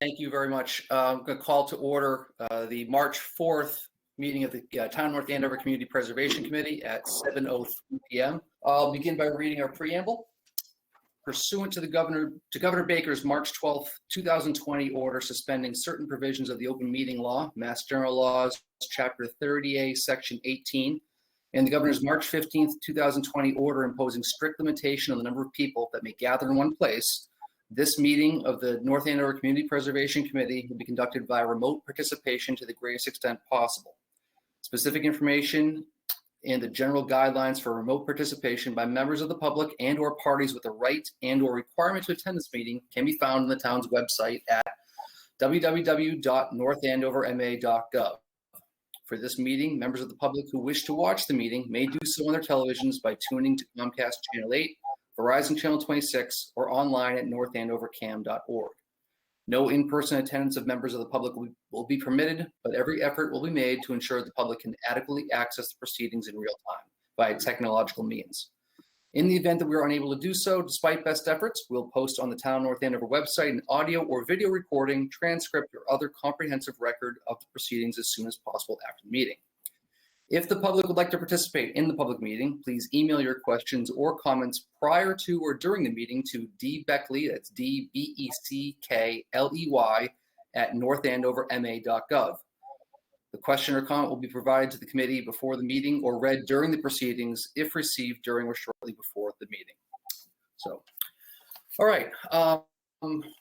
Thank you very much. I'm going to call to order the March 4th meeting of the Town North Andover Community Preservation Committee at 7:03 p.m. I'll begin by reading our preamble. Pursuant to Governor Baker's March 12th, 2020 order suspending certain provisions of the Open Meeting Law, Mass General Laws, Chapter 30A, Section 18, and the Governor's March 15th, 2020 order imposing strict limitation on the number of people that may gather in one place, this meeting of the North Andover Community Preservation Committee will be conducted by remote participation to the greatest extent possible. Specific information and the general guidelines for remote participation by members of the public and or parties with a right and or requirement to attend this meeting can be found on the town's website at www.northandoverma.gov. For this meeting, members of the public who wish to watch the meeting may do so on their televisions by tuning to Comcast Channel 8, Verizon Channel 26, or online at northandovercam.org. No in-person attendance of members of the public will be permitted, but every effort will be made to ensure the public can adequately access the proceedings in real time via technological means. In the event that we are unable to do so, despite best efforts, we'll post on the Town North Andover website an audio or video recording, transcript, or other comprehensive record of the proceedings as soon as possible after the meeting. If the public would like to participate in the public meeting, please email your questions or comments prior to or during the meeting to dbeckley, that's D-B-E-C-K-L-E-Y, at northandoverma.gov. The question or comment will be provided to the committee before the meeting or read during the proceedings if received during or shortly before the meeting. So, all right.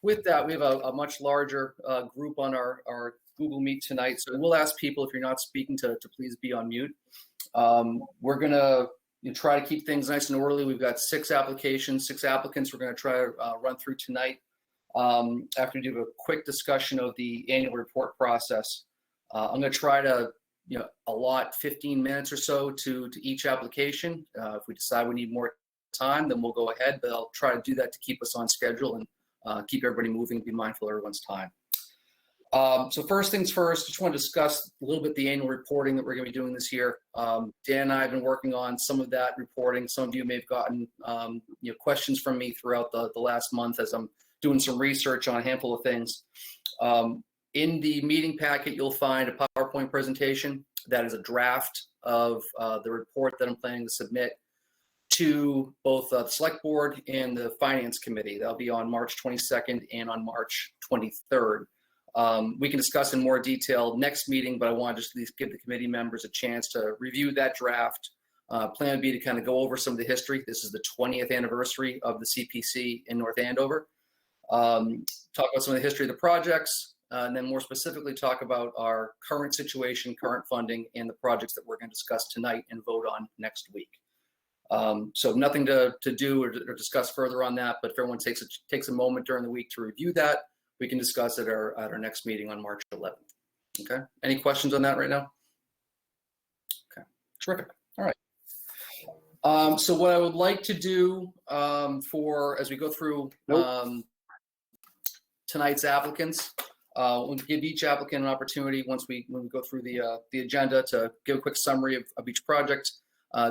With that, we have a much larger group on our Google Meet tonight, so we'll ask people, if you're not speaking, to please be on mute. We're going to try to keep things nice and orderly. We've got 6 applications, 6 applicants we're going to try to run through tonight. After we do a quick discussion of the annual report process, I'm going to try to allot 15 minutes or so to each application. If we decide we need more time, then we'll go ahead, but I'll try to do that to keep us on schedule and keep everybody moving, be mindful of everyone's time. So first things first, just want to discuss a little bit the annual reporting that we're going to be doing this year. Dan and I have been working on some of that reporting. Some of you may have gotten questions from me throughout the last month as I'm doing some research on a handful of things. In the meeting packet, you'll find a PowerPoint presentation that is a draft of the report that I'm planning to submit to both the Select Board and the Finance Committee. That'll be on March 22nd and on March 23rd. We can discuss in more detail next meeting, but I want to just at least give the committee members a chance to review that draft. Plan would be to kind of go over some of the history. This is the 20th anniversary of the CPC in North Andover. Talk about some of the history of the projects, and then more specifically talk about our current situation, current funding, and the projects that we're going to discuss tonight and vote on next week. So nothing to do or discuss further on that, but if everyone takes a moment during the week to review that, we can discuss it at our next meeting on March 11th. Okay. Any questions on that right now? Okay. Terrific. All right. So what I would like to do as we go through tonight's applicants, we'll give each applicant an opportunity when we go through the agenda to give a quick summary of each project.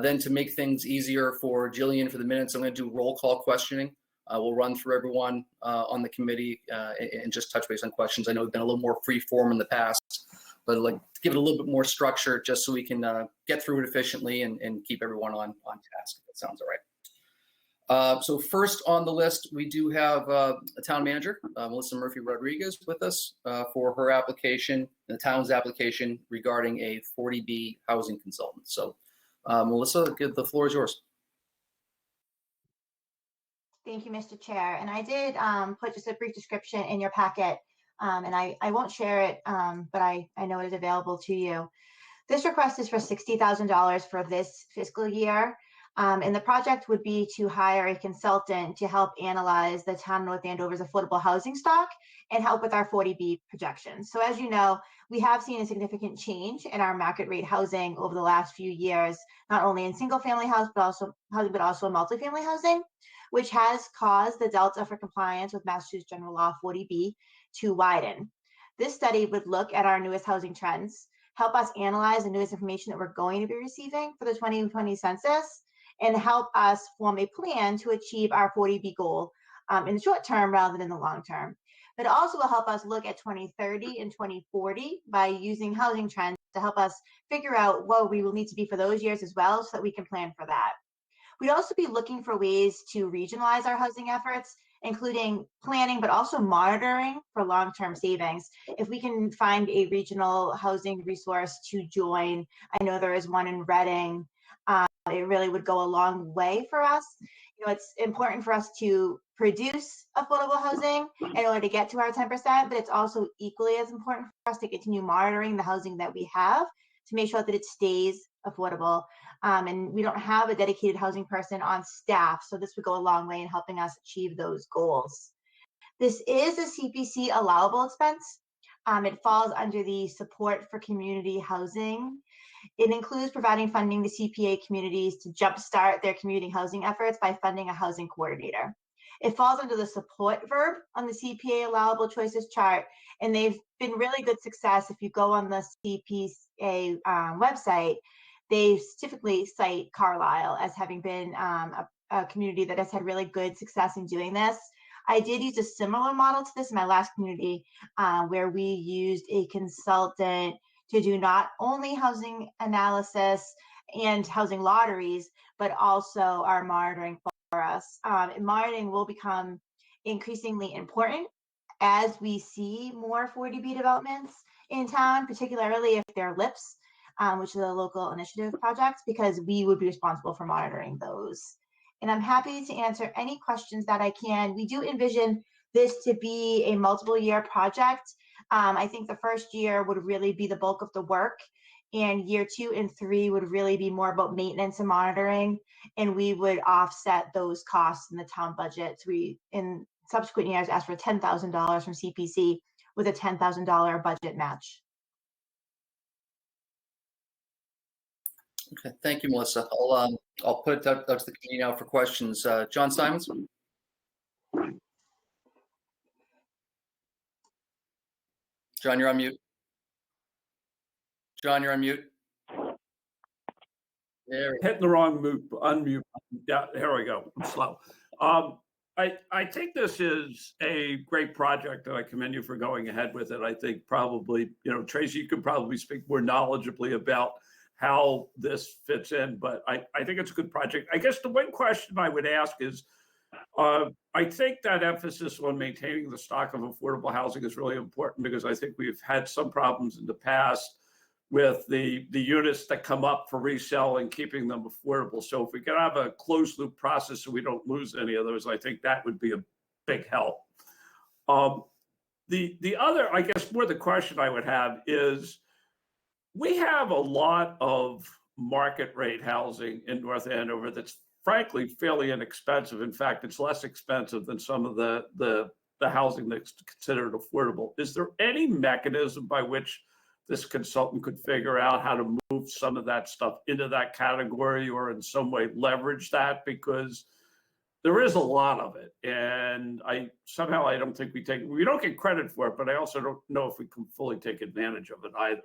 Then to make things easier for Jillian for the minutes, I'm going to do roll call questioning. We'll run through everyone on the committee and just touch base on questions. I know we've been a little more free form in the past, but I'd like to give it a little bit more structure just so we can get through it efficiently and keep everyone on task, if that sounds all right. So first on the list, we do have a town manager, Melissa Murphy-Rodriguez, with us for her application, the town's application regarding a 40B housing consultant. So Melissa, the floor is yours. Thank you, Mr. Chair. And I did put just a brief description in your packet, and I won't share it, but I know it is available to you. This request is for $60,000 for this fiscal year, and the project would be to hire a consultant to help analyze the town of North Andover's affordable housing stock and help with our 40B projections. So as you know, we have seen a significant change in our market rate housing over the last few years, not only in single family house, but also multifamily housing, which has caused the delta for compliance with Massachusetts General Law 40B to widen. This study would look at our newest housing trends, help us analyze the newest information that we're going to be receiving for the 2020 census, and help us form a plan to achieve our 40B goal in the short term rather than the long term. but it also will help us look at 2030 and 2040 by using housing trends to help us figure out what we will need to be for those years as well, so that we can plan for that. We'd also be looking for ways to regionalize our housing efforts, including planning, but also monitoring for long-term savings. If we can find a regional housing resource to join, I know there is one in Reading, it really would go a long way for us. You know, it's important for us to produce affordable housing in order to get to our 10%, but it's also equally as important for us to continue monitoring the housing that we have to make sure that it stays affordable. And we don't have a dedicated housing person on staff, so this would go a long way in helping us achieve those goals. This is a CPC allowable expense. It falls under the support for community housing. It includes providing funding to CPA communities to jumpstart their community housing efforts by funding a housing coordinator. It falls under the support verb on the CPA allowable choices chart, and they've been really good success. If you go on the CPA website, they typically cite Carlisle as having been a community that has had really good success in doing this. I did use a similar model to this in my last community, where we used a consultant to do not only housing analysis and housing lotteries, but also our monitoring for us. And monitoring will become increasingly important as we see more 40B developments in town, particularly if they're LIPs, which is a local initiative project, because we would be responsible for monitoring those. And I'm happy to answer any questions that I can. We do envision this to be a multiple year project. I think the first year would really be the bulk of the work, and year 2 and 3 would really be more about maintenance and monitoring, and we would offset those costs in the town budget. So we, in subsequent years, asked for $10,000 from CPC with a $10,000 budget match. Okay, thank you, Melissa. I'll put it up to the committee now for questions. John Simons? John, you're on mute. John, you're on mute. There we go. Hitting the wrong mute, unmute. Yeah, here we go. I'm slow. I think this is a great project, and I commend you for going ahead with it. I think probably, Tracy, you could probably speak more knowledgeably about how this fits in, but I think it's a good project. I guess the one question I would ask is, I think that emphasis on maintaining the stock of affordable housing is really important, because I think we've had some problems in the past with the units that come up for resale and keeping them affordable. So if we can have a closed loop process so we don't lose any of those, I think that would be a big help. The other, I guess, more the question I would have is, we have a lot of market rate housing in North Andover that's frankly fairly inexpensive. In fact, it's less expensive than some of the housing that's considered affordable. Is there any mechanism by which this consultant could figure out how to move some of that stuff into that category, or in some way leverage that? Because there is a lot of it, and I don't think we don't get credit for it, but I also don't know if we can fully take advantage of it either.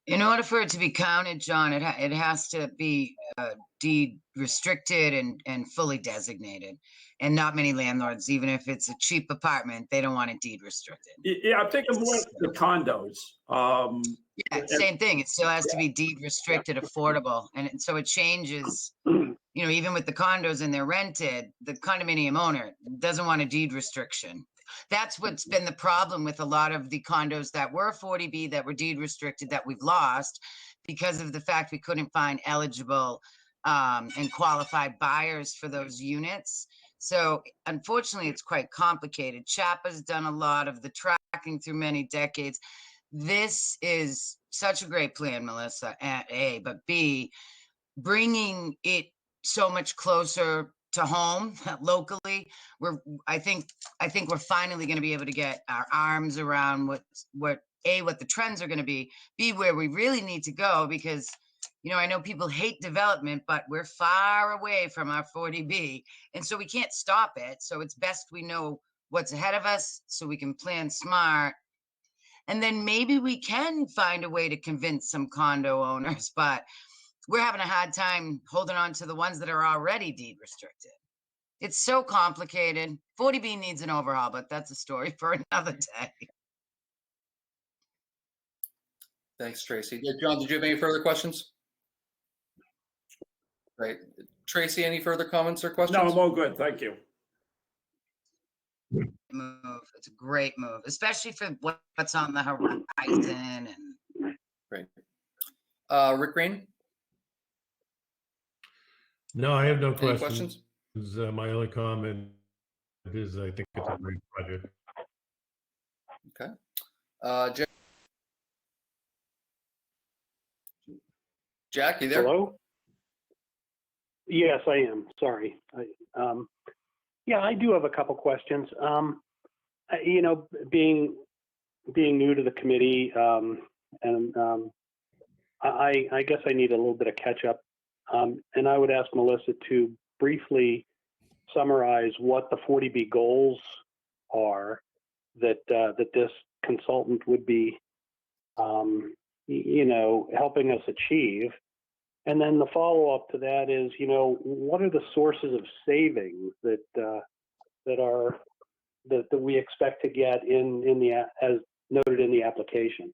In order for it to be counted, John, it has to be deed restricted and fully designated. And not many landlords, even if it's a cheap apartment, they don't want it deed restricted. Yeah, I'm thinking more of the condos. Yeah, same thing. It still has to be deed restricted, affordable. And so it changes, even with the condos and they're rented, the condominium owner doesn't want a deed restriction. That's what's been the problem with a lot of the condos that were 40B, that were deed restricted, that we've lost because of the fact we couldn't find eligible and qualified buyers for those units. So unfortunately, it's quite complicated. CHAPA's done a lot of the tracking through many decades. This is such a great plan, Melissa, at A, but B, bringing it so much closer to home locally. I think we're finally going to be able to get our arms around what the trends are going to be, B, where we really need to go, because I know people hate development, but we're far away from our 40B, and so we can't stop it. So it's best we know what's ahead of us so we can plan smart, and then maybe we can find a way to convince some condo owners, but we're having a hard time holding on to the ones that are already deed restricted. It's so complicated. 40B needs an overhaul, but that's a story for another day. Thanks, Tracy. Yeah, John, did you have any further questions? Right. Tracy, any further comments or questions? No, I'm all good. Thank you. Move. It's a great move, especially for what's on the horizon. And Great. Rick Green? No, I have no Any questions. questions? My only comment is I think it's a great project. Okay. Jack, you there? Hello? Yes, I am. Sorry. Yeah, I do have a couple questions. You know, being new to the committee, and I guess I need a little bit of catch up. And I would ask Melissa to briefly summarize what the 40B goals are that this consultant would be, you know, helping us achieve. And then the follow up to that is, you know, what are the sources of savings that we expect to get in the, as noted in the application?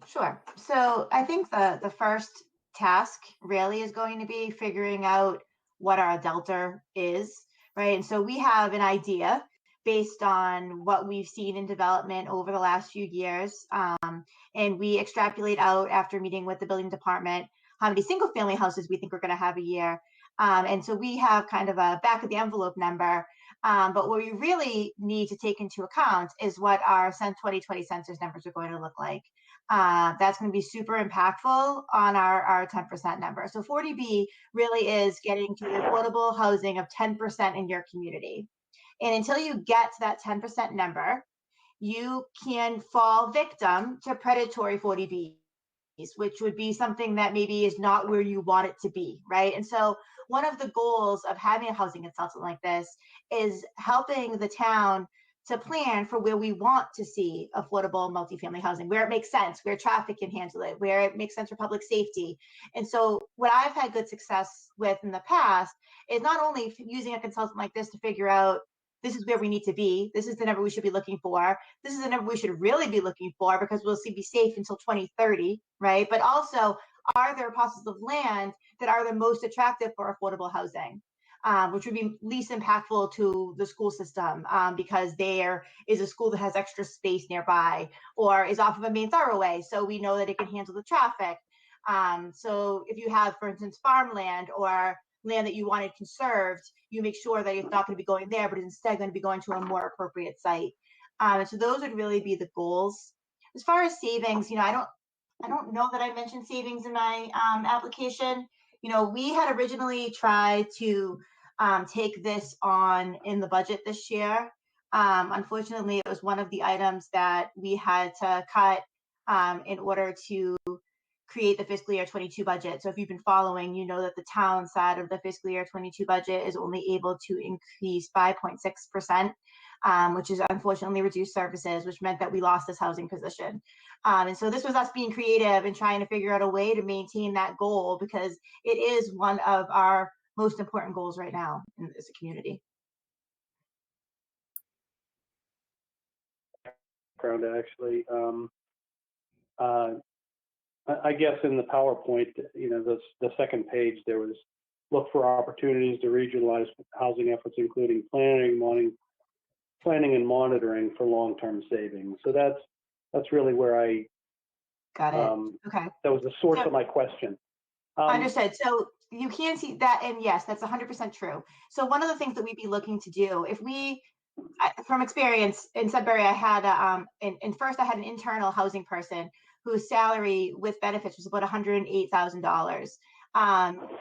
Sure. So I think the first task really is going to be figuring out what our delta is, right? And so we have an idea based on what we've seen in development over the last few years. And we extrapolate out after meeting with the building department how many single family houses we think we're going to have a year. And so we have kind of a back of the envelope number. But what we really need to take into account is what our 2020 census numbers are going to look like. That's going to be super impactful on our 10% number. So 40B really is getting to the affordable housing of 10% in your community. And until you get to that 10% number, you can fall victim to predatory 40Bs, which would be something that maybe is not where you want it to be, right? And so one of the goals of having a housing consultant like this is helping the town to plan for where we want to see affordable multifamily housing, where it makes sense, where traffic can handle it, where it makes sense for public safety. And so what I've had good success with in the past is not only using a consultant like this to figure out this is where we need to be, this is the number we should be looking for, this is the number we should really be looking for because we'll be safe until 2030, right? But also, are there parcels of land that are the most attractive for affordable housing? Which would be least impactful to the school system because there is a school that has extra space nearby or is off of a main thoroughway, so we know that it can handle the traffic. So if you have, for instance, farmland or land that you wanted conserved, you make sure that it's not going to be going there, but instead going to be going to a more appropriate site. So those would really be the goals. As far as savings, you know, I don't know that I mentioned savings in my application. You know, we had originally tried to take this on in the budget this year. Unfortunately, it was one of the items that we had to cut in order to create the fiscal year 22 budget. So if you've been following, you know that the town side of the fiscal year 22 budget is only able to increase 5.6%, which is unfortunately reduced services, which meant that we lost this housing position. And so this was us being creative and trying to figure out a way to maintain that goal because it is one of our most important goals right now as a community. Actually, I guess in the PowerPoint, you know, the second page, there was look for opportunities to regionalize housing efforts, including planning and monitoring for long-term savings. So that's really where I got it. Okay. That was the source of my question. Understood. So you can see that, and yes, that's 100% true. So one of the things that we'd be looking to do, if we, from experience in Sudbury, I had first I had an internal housing person whose salary with benefits was about $108,000.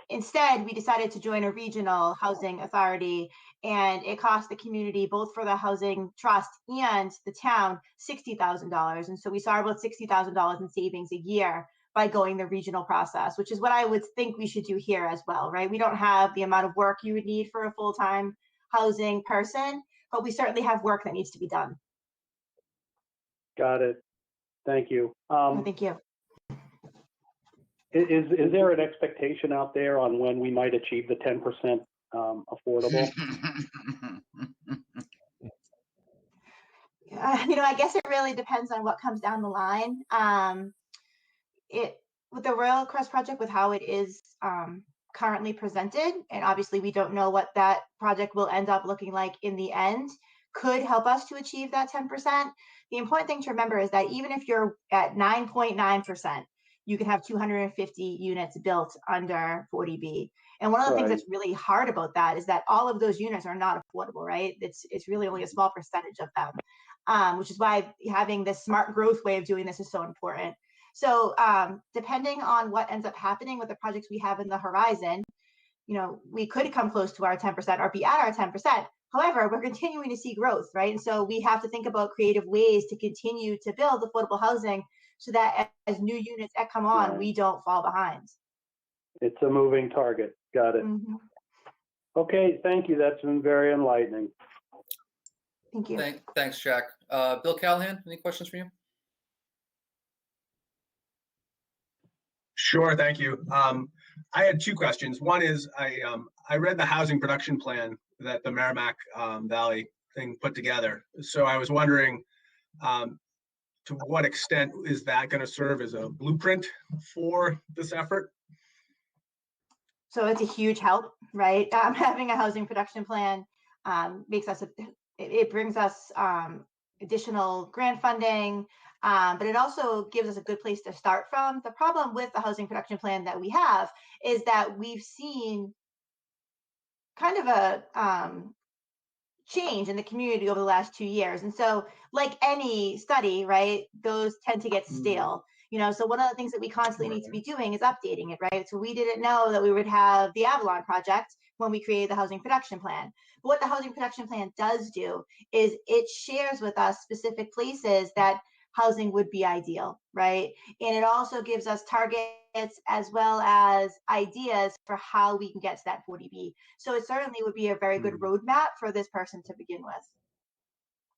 Instead, we decided to join a regional housing authority, and it cost the community, both for the housing trust and the town, $60,000. And so we saw about $60,000 in savings a year by going the regional process, which is what I would think we should do here as well, right? We don't have the amount of work you would need for a full-time housing person, but we certainly have work that needs to be done. Got it. Thank you. Thank you. Is there an expectation out there on when we might achieve the 10% affordable? I guess it really depends on what comes down the line. With the Royal Crest project, with how it is currently presented, and obviously we don't know what that project will end up looking like in the end, could help us to achieve that 10%. The important thing to remember is that even if you're at 9.9%, you can have 250 units built under 40B. And one of the things that's really hard about that is that all of those units are not affordable, right? It's really only a small percentage of them, which is why having this smart growth way of doing this is so important. So depending on what ends up happening with the projects we have in the horizon, we could come close to our 10% or be at our 10%. However, we're continuing to see growth, right? And so we have to think about creative ways to continue to build affordable housing so that as new units come on, we don't fall behind. It's a moving target. Got it. Mm-hmm. Okay, thank you. That's been very enlightening. Thank you. Thanks, Jack. Bill Callahan, any questions for you? Sure, thank you. I had two questions. One is I read the housing production plan that the Merrimack Valley thing put together. So I was wondering, to what extent is that going to serve as a blueprint for this effort? So it's a huge help, right? Having a housing production plan makes us, it brings us additional grant funding, but it also gives us a good place to start from. The problem with the housing production plan that we have is that we've seen kind of a change in the community over the last 2 years. And so like any study, right, those tend to get stale. So one of the things that we constantly need to be doing is updating it, right? So we didn't know that we would have the Avalon project when we created the housing production plan. But what the housing production plan does do is it shares with us specific places that housing would be ideal, right? And it also gives us targets as well as ideas for how we can get to that 40B. So it certainly would be a very good roadmap for this person to begin with.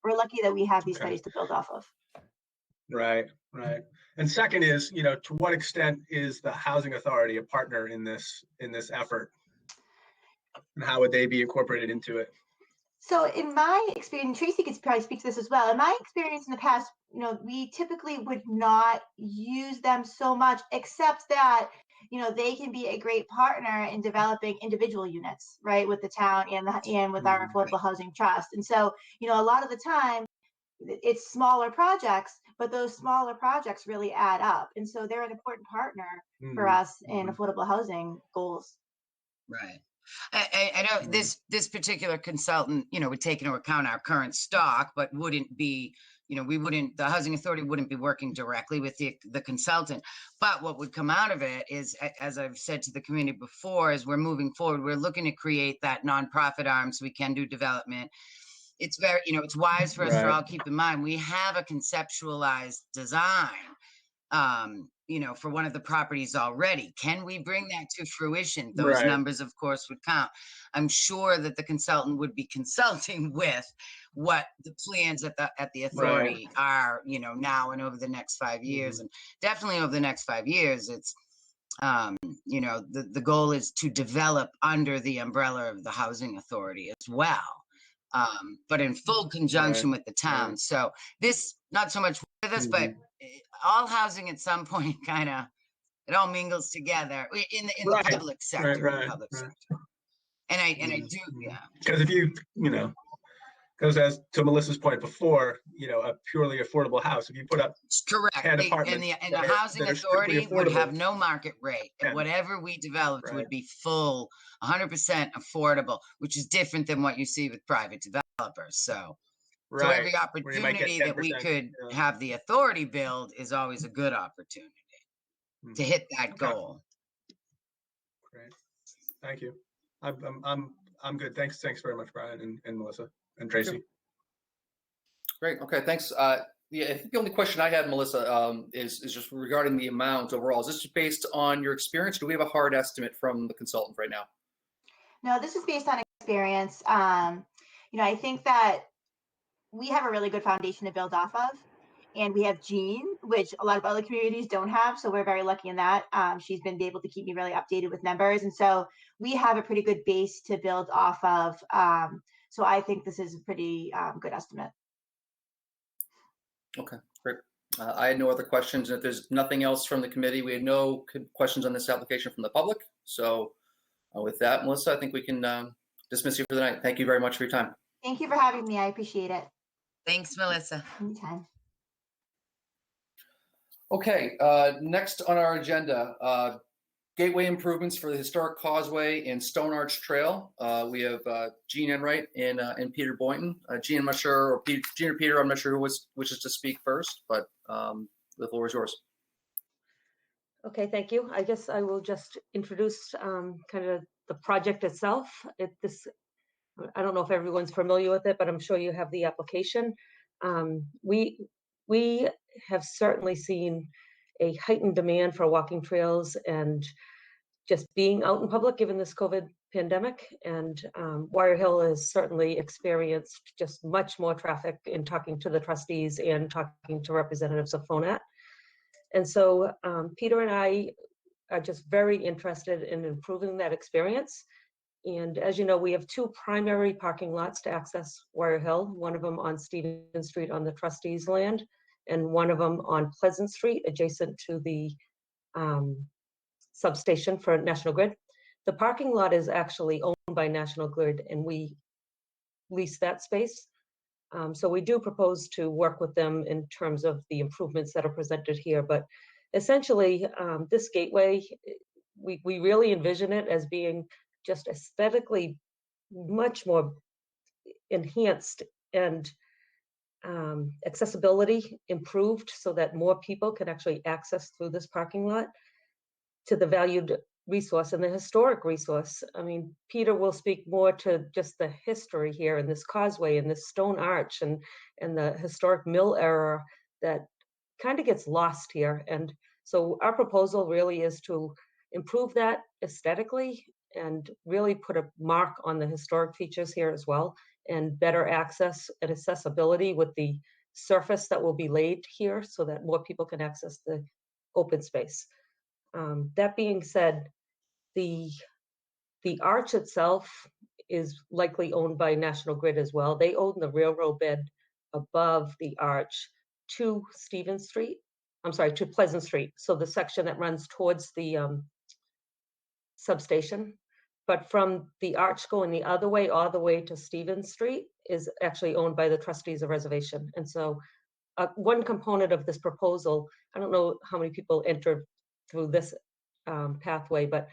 We're lucky that we have these studies to build off of. Right. And second is, to what extent is the Housing Authority a partner in this effort? And how would they be incorporated into it? So in my experience, Tracy could probably speak to this as well. In my experience in the past, we typically would not use them so much, except that, they can be a great partner in developing individual units, right, with the town and with our Affordable Housing Trust. And so, a lot of the time, it's smaller projects, but those smaller projects really add up. And so they're an important partner for us in affordable housing goals. Right. I know this particular consultant, would take into account our current stock, but wouldn't be, the Housing Authority wouldn't be working directly with the consultant. But what would come out of it is, as I've said to the community before, as we're moving forward, we're looking to create that nonprofit arm so we can do development. It's very, it's wise for us to all keep in mind, we have a conceptualized design, for one of the properties already. Can we bring that to fruition? Those numbers, of course, would count. I'm sure that the consultant would be consulting with what the plans at the authority are, now and over the next 5 years. And definitely over the next 5 years, it's, the goal is to develop under the umbrella of the Housing Authority as well. But in full conjunction with the town. So this, not so much with us, but all housing at some point it all mingles together in the public sector. Sector. And I do, Because if you, because as to Melissa's point before, a purely affordable house, if you put up correct, 10 apartments, and the Housing Authority would have no market rate, and whatever we developed would be full 100% affordable, which is different than what you see with private developers. So every opportunity that we could have the authority build is always a good opportunity to hit that goal. Great, thank you. I'm good. Thanks very much, Brian and Melissa and Tracy. Great. Okay. Thanks. I think the only question I had, Melissa, is just regarding the amount overall. Is this just based on your experience? Or do we have a hard estimate from the consultant right now? No, this is based on experience. I think that we have a really good foundation to build off of. And we have Jean, which a lot of other communities don't have. So we're very lucky in that. She's been able to keep me really updated with members. And so we have a pretty good base to build off of. So I think this is a pretty good estimate. Okay, great. I had no other questions. If there's nothing else from the committee, we had no questions on this application from the public. So with that, Melissa, I think we can dismiss you for the night. Thank you very much for your time. Thank you for having me. I appreciate it. Thanks, Melissa. Anytime. Okay, next on our agenda, gateway improvements for the historic Causeway and Stone Arch Trail. We have Jean Enright and Peter Boynton. Jean, I'm not sure, or Jean or Peter, I'm not sure who wishes to speak first, but the floor is yours. Okay, thank you. I guess I will just introduce kind of the project itself. I don't know if everyone's familiar with it, but I'm sure you have the application. We have certainly seen a heightened demand for walking trails and just being out in public given this COVID pandemic. And Warrior Hill has certainly experienced just much more traffic in talking to the trustees and talking to representatives of FONAT. And so Peter and I are just very interested in improving that experience. And as you know, we have two primary parking lots to access Warrior Hill, one of them on Stevens Street on the trustees' land, and one of them on Pleasant Street, adjacent to the substation for National Grid. The parking lot is actually owned by National Grid, and we lease that space. So we do propose to work with them in terms of the improvements that are presented here. But essentially, this gateway, we really envision it as being just aesthetically much more enhanced and accessibility improved so that more people can actually access through this parking lot to the valued resource and the historic resource. I mean, Peter will speak more to just the history here and this causeway and this stone arch and the historic mill era that kind of gets lost here. And so our proposal really is to improve that aesthetically and really put a mark on the historic features here as well, and better access and accessibility with the surface that will be laid here so that more people can access the open space. That being said, the arch itself is likely owned by National Grid as well. They own the railroad bed above the arch to Stevens Street. I'm sorry, to Pleasant Street. So the section that runs towards the substation. But from the arch going the other way, all the way to Stevens Street, is actually owned by the trustees of reservation. And so one component of this proposal, I don't know how many people enter through this pathway, but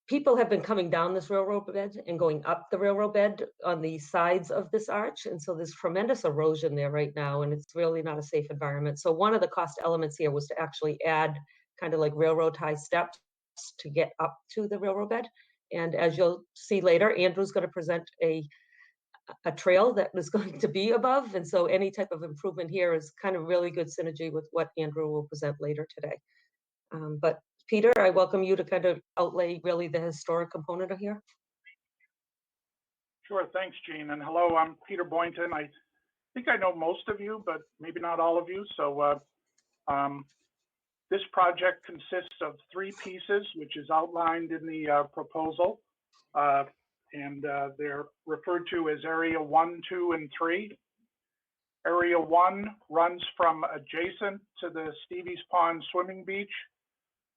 people have been coming down this railroad bed and going up the railroad bed on the sides of this arch. And so there's tremendous erosion there right now, and it's really not a safe environment. So one of the cost elements here was to actually add kind of like railroad tie steps to get up to the railroad bed. And as you'll see later, Andrew's going to present a trail that is going to be above. And so any type of improvement here is kind of really good synergy with what Andrew will present later today. But Peter, I welcome you to kind of outlay really the historic component of here. Sure, thanks, Jean. And hello, I'm Peter Boynton. I think I know most of you, but maybe not all of you. So this project consists of three pieces, which is outlined in the proposal. And they're referred to as Area 1, 2, and 3. Area 1 runs from adjacent to the Stevie's Pond swimming beach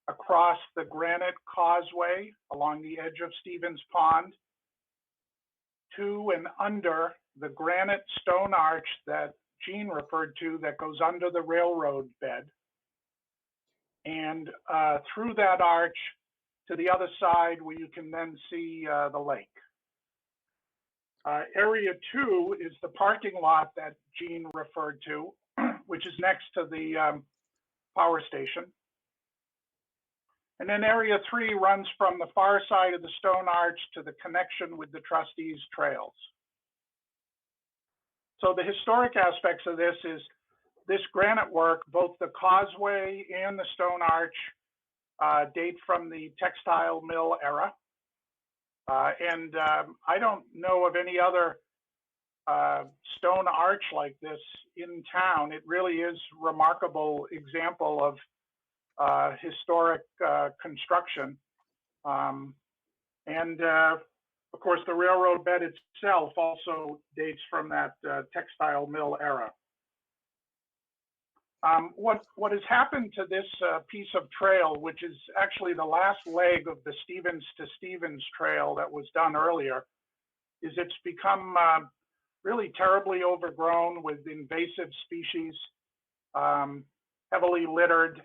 across the granite causeway along the edge of Stevens Pond to and under the granite stone arch that Jean referred to that goes under the railroad bed, and through that arch to the other side where you can then see the lake. Area 2 is the parking lot that Jean referred to, which is next to the power station. And then Area 3 runs from the far side of the stone arch to the connection with the trustees' trails. So the historic aspects of this is this granite work, both the causeway and the stone arch, date from the textile mill era. And I don't know of any other stone arch like this in town. It really is a remarkable example of historic construction. And of course, the railroad bed itself also dates from that textile mill era. What has happened to this piece of trail, which is actually the last leg of the Stevens to Stevens trail that was done earlier, is it's become really terribly overgrown with invasive species, heavily littered.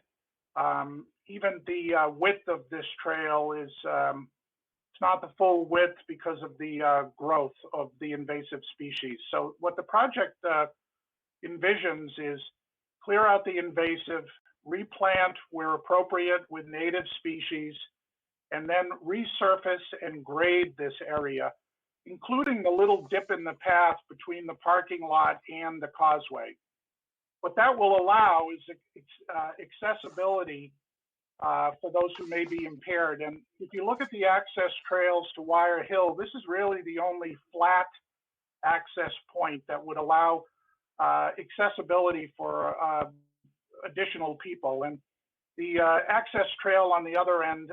Even the width of this trail is it's not the full width because of the growth of the invasive species. So what the project envisions is clear out the invasive, replant where appropriate with native species, and then resurface and grade this area, including the little dip in the path between the parking lot and the causeway. What that will allow is accessibility for those who may be impaired. And if you look at the access trails to Wire Hill, this is really the only flat access point that would allow accessibility for additional people. And the access trail on the other end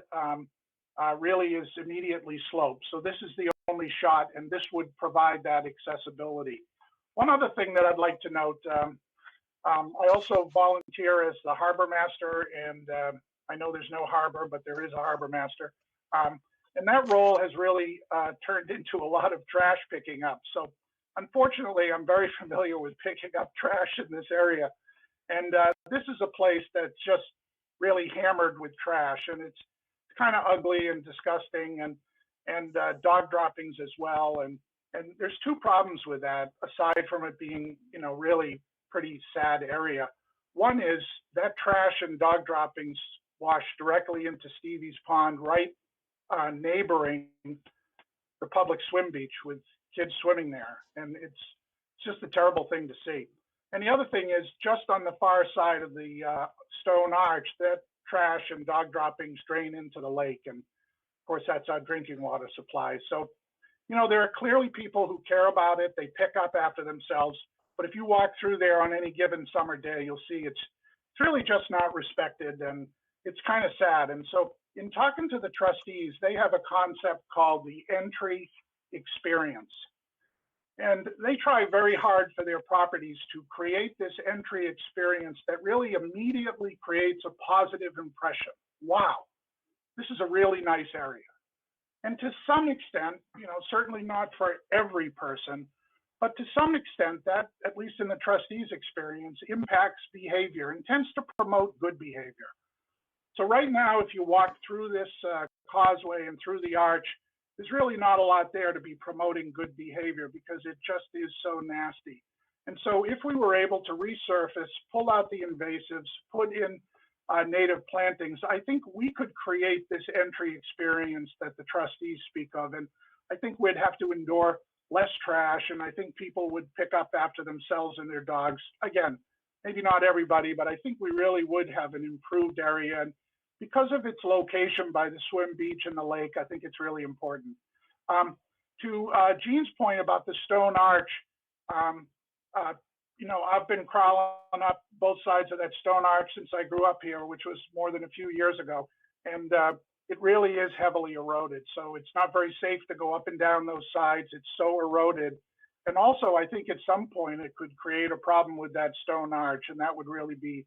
really is immediately sloped. So this is the only shot, and this would provide that accessibility. One other thing that I'd like to note, I also volunteer as the harbor master, and I know there's no harbor, but there is a harbor master. And that role has really turned into a lot of trash picking up. So unfortunately, I'm very familiar with picking up trash in this area. And this is a place that's just really hammered with trash, and it's kind of ugly and disgusting, and dog droppings as well. And there's two problems with that, aside from it being, you know, really pretty sad area. One is that trash and dog droppings wash directly into Stevie's Pond, right neighboring the public swim beach with kids swimming there. And it's just a terrible thing to see. And the other thing is, just on the far side of the stone arch, that trash and dog droppings drain into the lake. And of course, that's our drinking water supply. So, you know, there are clearly people who care about it. They pick up after themselves. But if you walk through there on any given summer day, you'll see it's really just not respected, and it's kind of sad. And so in talking to the trustees, they have a concept called the entry experience. And they try very hard for their properties to create this entry experience that really immediately creates a positive impression. Wow, this is a really nice area. And to some extent, you know, certainly not for every person, but to some extent that, at least in the trustees' experience, impacts behavior and tends to promote good behavior. So right now, if you walk through this causeway and through the arch, there's really not a lot there to be promoting good behavior because it just is so nasty. And so if we were able to resurface, pull out the invasives, put in native plantings, I think we could create this entry experience that the trustees speak of. And I think we'd have to endure less trash, and I think people would pick up after themselves and their dogs. Again, maybe not everybody, but I think we really would have an improved area. And because of its location by the swim beach and the lake, I think it's really important. To Jean's point about the stone arch, you know, I've been crawling up both sides of that stone arch since I grew up here, which was more than a few years ago. And it really is heavily eroded. So it's not very safe to go up and down those sides. It's so eroded. And also, I think at some point it could create a problem with that stone arch, and that would really be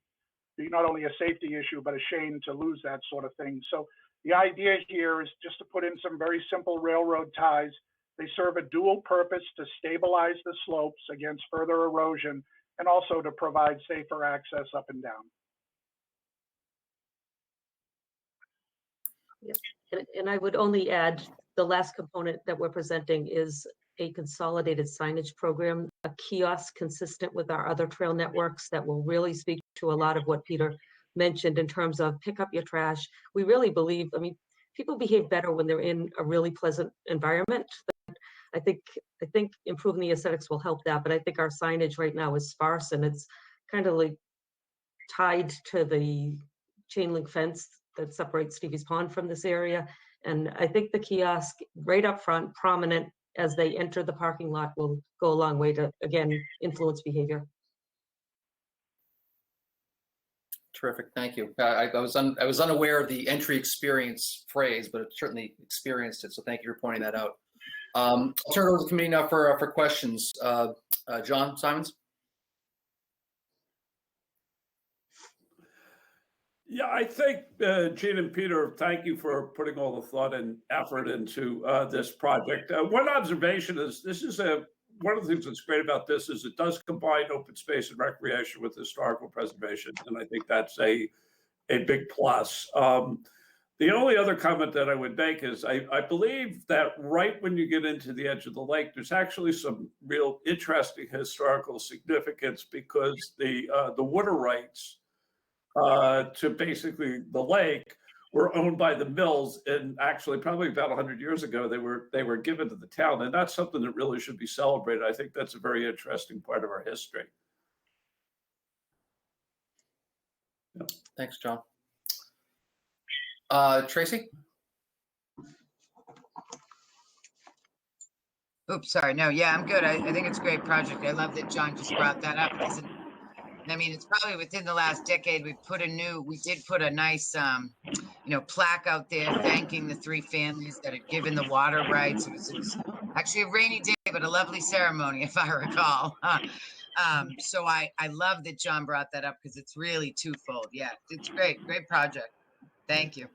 not only a safety issue, but a shame to lose that sort of thing. So the idea here is just to put in some very simple railroad ties. They serve a dual purpose to stabilize the slopes against further erosion and also to provide safer access up and down. Yes. And I would only add the last component that we're presenting is a consolidated signage program, a kiosk consistent with our other trail networks that will really speak to a lot of what Peter mentioned in terms of pick up your trash. We really believe, I mean, people behave better when they're in a really pleasant environment. I think improving the aesthetics will help that, but I think our signage right now is sparse and it's kind of like tied to the chain link fence that separates Stevie's Pond from this area. And I think the kiosk right up front, prominent, as they enter the parking lot will go a long way to, again, influence behavior. Terrific, thank you. I was unaware of the entry experience phrase, but certainly experienced it. So thank you for pointing that out. I'll turn it over to the committee now for questions. John Simons. Yeah, I think Gene and Peter, thank you for putting all the thought and effort into this project. One observation is one of the things that's great about this is it does combine open space and recreation with historical preservation, and I think that's a big plus. The only other comment that I would make is I believe that right when you get into the edge of the lake, there's actually some real interesting historical significance because the water rights to basically the lake were owned by the mills, and actually probably about 100 years ago they were given to the town, and that's something that really should be celebrated. I think that's a very interesting part of our history. Yeah. Thanks, John. Tracy. Oops, sorry. No, yeah, I'm good. I think it's a great project. I love that John just brought that up. I mean, it's probably within the last decade we did put a nice, plaque out there thanking the 3 families that had given the water rights. It was actually a rainy day, but a lovely ceremony, if I recall. So I love that John brought that up because it's really twofold. Yeah, it's great project. Thank you.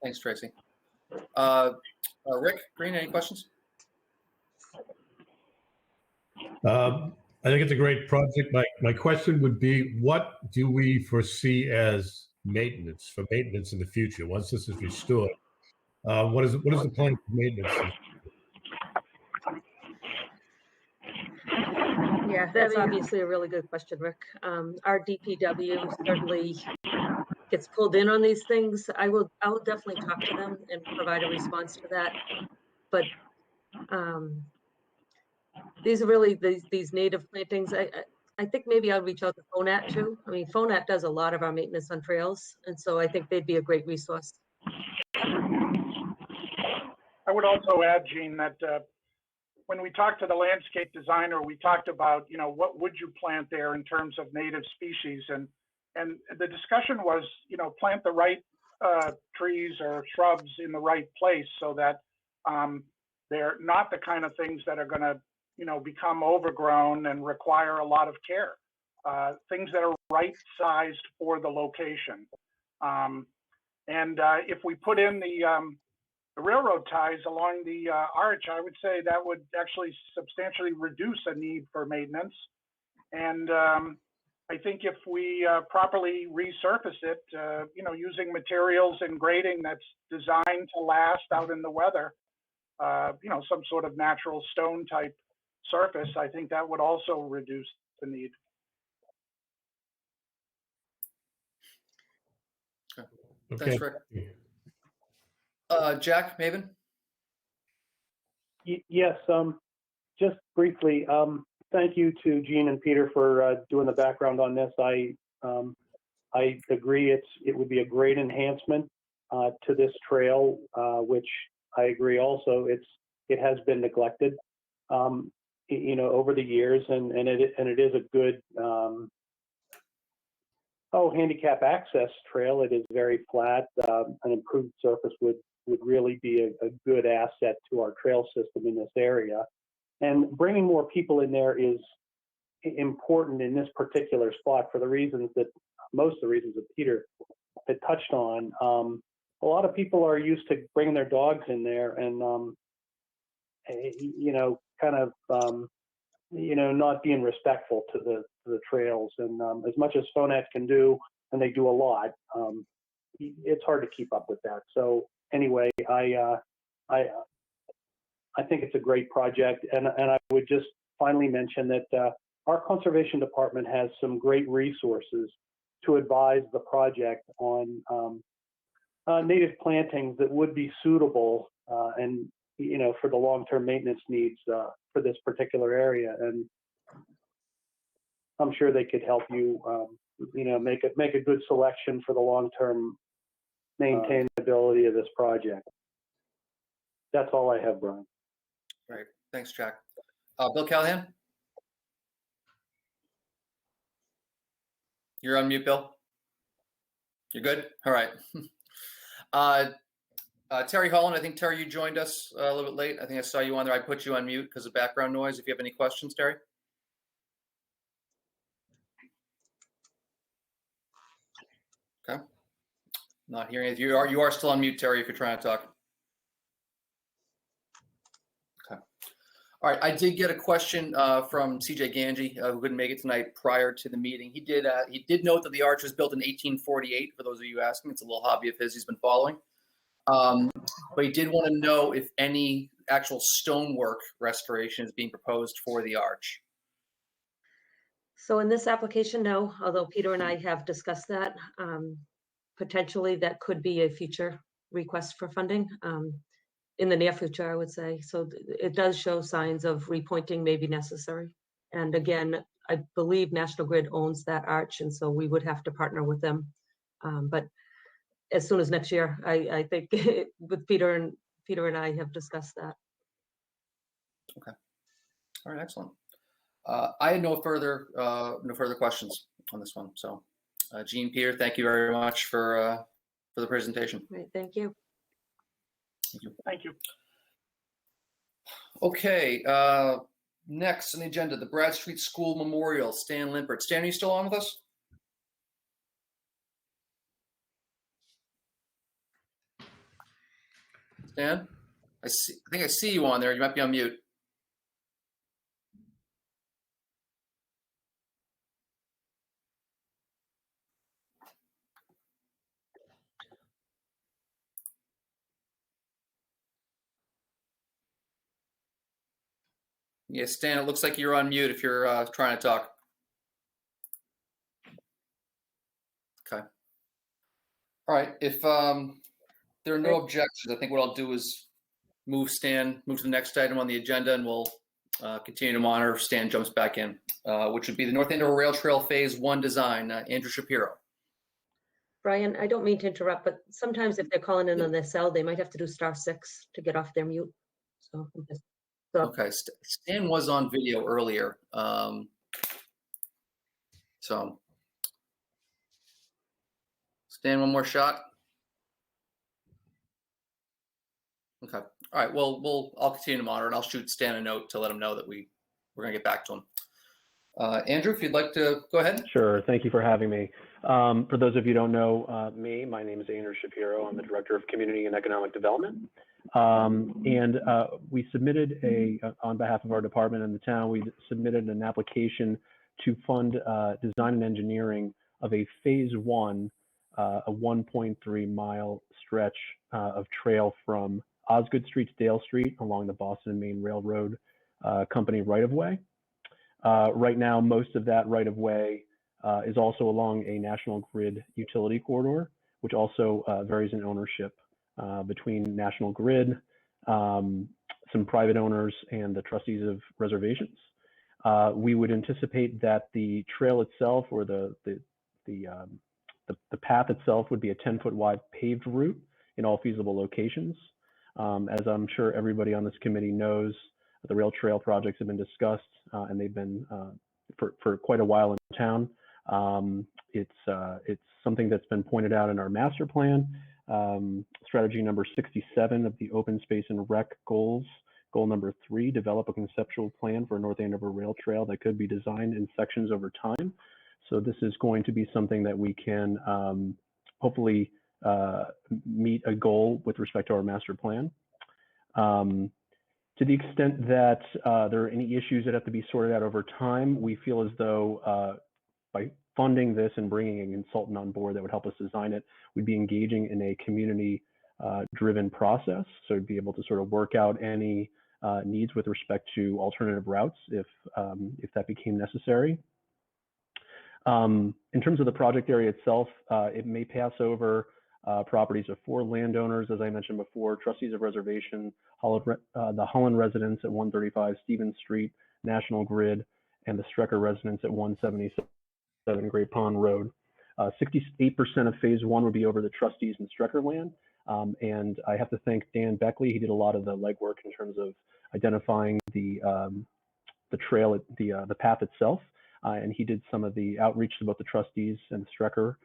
Thanks, Tracy. Rick Green, any questions? I think it's a great project. My question would be, what do we foresee as maintenance in the future once this is restored? What is the plan for maintenance? Yeah, that's obviously a really good question, Rick. Our DPW certainly gets pulled in on these things. I'll definitely talk to them and provide a response to that. But these are really these native plantings. I think maybe I'll reach out to FONAT too. I mean, FONAT does a lot of our maintenance on trails, and so I think they'd be a great resource. I would also add, Gene, that when we talked to the landscape designer, we talked about, what would you plant there in terms of native species, and the discussion was, plant the right trees or shrubs in the right place so that they're not the kind of things that are going to become overgrown and require a lot of care. Things that are right sized for the location. And if we put in the railroad ties along the arch, I would say that would actually substantially reduce a need for maintenance. And I think if we properly resurface it, using materials and grading that's designed to last out in the weather, some sort of natural stone type surface, I think that would also reduce the need. Okay. Thanks, Rick. Jack Maven. Yes, just briefly, thank you to Gene and Peter for doing the background on this. I agree it would be a great enhancement to this trail, which I agree also it has been neglected over the years, and it is a good handicap access trail. It is very flat. An improved surface would really be a good asset to our trail system in this area. And bringing more people in there is important in this particular spot for most of the reasons that Peter had touched on. A lot of people are used to bringing their dogs in there and, not being respectful to the trails. And as much as FONAT can do, and they do a lot, it's hard to keep up with that. So anyway, I think it's a great project, and I would just finally mention that our conservation department has some great resources to advise the project on native plantings that would be suitable and for the long-term maintenance needs for this particular area. And I'm sure they could help you, make a good selection for the long-term maintainability of this project. That's all I have, Brian. Right. Thanks, Jack. Bill Callahan? You're on mute, Bill. You're good? All right. Terry Holland, I think, Terry, you joined us a little bit late. I think I saw you on there. I put you on mute because of background noise. If you have any questions, Terry? Okay. Not hearing it. You are still on mute, Terry, if you're trying to talk. Okay. All right. I did get a question from CJ Ganji, who couldn't make it tonight prior to the meeting. He did note that the arch was built in 1848. For those of you asking, it's a little hobby of his he's been following. But he did want to know if any actual stonework restoration is being proposed for the arch. So in this application, no, although Peter and I have discussed that. Potentially that could be a future request for funding in the near future, I would say. So it does show signs of repointing may be necessary. And again, I believe National Grid owns that arch, and so we would have to partner with them. But as soon as next year, I think with Peter and I have discussed that. Okay. All right. Excellent. I had no further questions on this one. So, Jean, Peter, thank you very much for the presentation. Right. Thank you. Thank you. Thank you. Okay. Next on the agenda, the Bradstreet School Memorial. Stan Limpert. Stan, are you still on with us? Stan, I think I see you on there. You might be on mute. Yeah, Stan, it looks like you're on mute if you're trying to talk. Okay. All right. If there are no objections, I think what I'll do is move to the next item on the agenda, and we'll continue to monitor. Stan jumps back in, which would be the North Andover Rail Trail Phase 1 design. Andrew Shapiro. Brian, I don't mean to interrupt, but sometimes if they're calling in on their cell, they might have to do *6 to get off their mute. So, Okay, Stan was on video earlier. So, Stan, one more shot. Okay. All right. Well, I'll continue to monitor, and I'll shoot Stan a note to let him know that we're going to get back to him. Andrew, if you'd like to go ahead. Sure. Thank you for having me. For those of you who don't know me, my name is Andrew Shapiro. I'm the Director of Community and Economic Development. We submitted on behalf of our department and the town, we submitted an application to fund design and engineering of a Phase 1, a 1.3 mile stretch of trail from Osgood Street to Dale Street along the Boston and Maine Railroad Company right-of-way. Right now, most of that right-of-way is also along a National Grid utility corridor, which also varies in ownership between National Grid, some private owners, and the trustees of reservations. We would anticipate that the trail itself, or the path itself, would be a 10-foot wide paved route in all feasible locations. As I'm sure everybody on this committee knows, the rail trail projects have been discussed, and they've been for quite a while in town. It's something that's been pointed out in our master plan, strategy number 67 of the open space and rec goals. Goal number 3, develop a conceptual plan for a North Andover rail trail that could be designed in sections over time. So this is going to be something that we can hopefully meet a goal with respect to our master plan. To the extent that there are any issues that have to be sorted out over time, we feel as though by funding this and bringing a consultant on board that would help us design it, we'd be engaging in a community driven process. So we'd be able to sort of work out any needs with respect to alternative routes if that became necessary. In terms of the project area itself, it may pass over properties of 4 landowners, as I mentioned before: trustees of reservation, the Holland residence at 135 Stevens Street, National Grid, and the Strecker residence at 177 Great Pond Road. 68% of Phase 1 would be over the trustees and Strecker land. And I have to thank Dan Beckley. He did a lot of the legwork in terms of identifying the trail, the path itself. And he did some of the outreach to both the trustees and the Strecker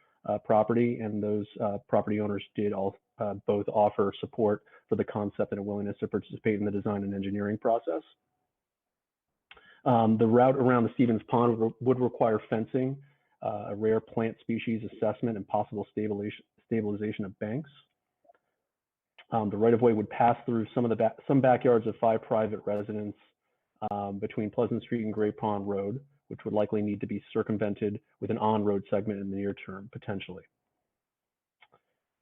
property, and those property owners did both offer support for the concept and a willingness to participate in the design and engineering process. The route around the Stevens Pond would require fencing, a rare plant species assessment, and possible stabilization of banks. The right-of-way would pass through some backyards of 5 private residents between Pleasant Street and Great Pond Road, which would likely need to be circumvented with an on-road segment in the near term, potentially.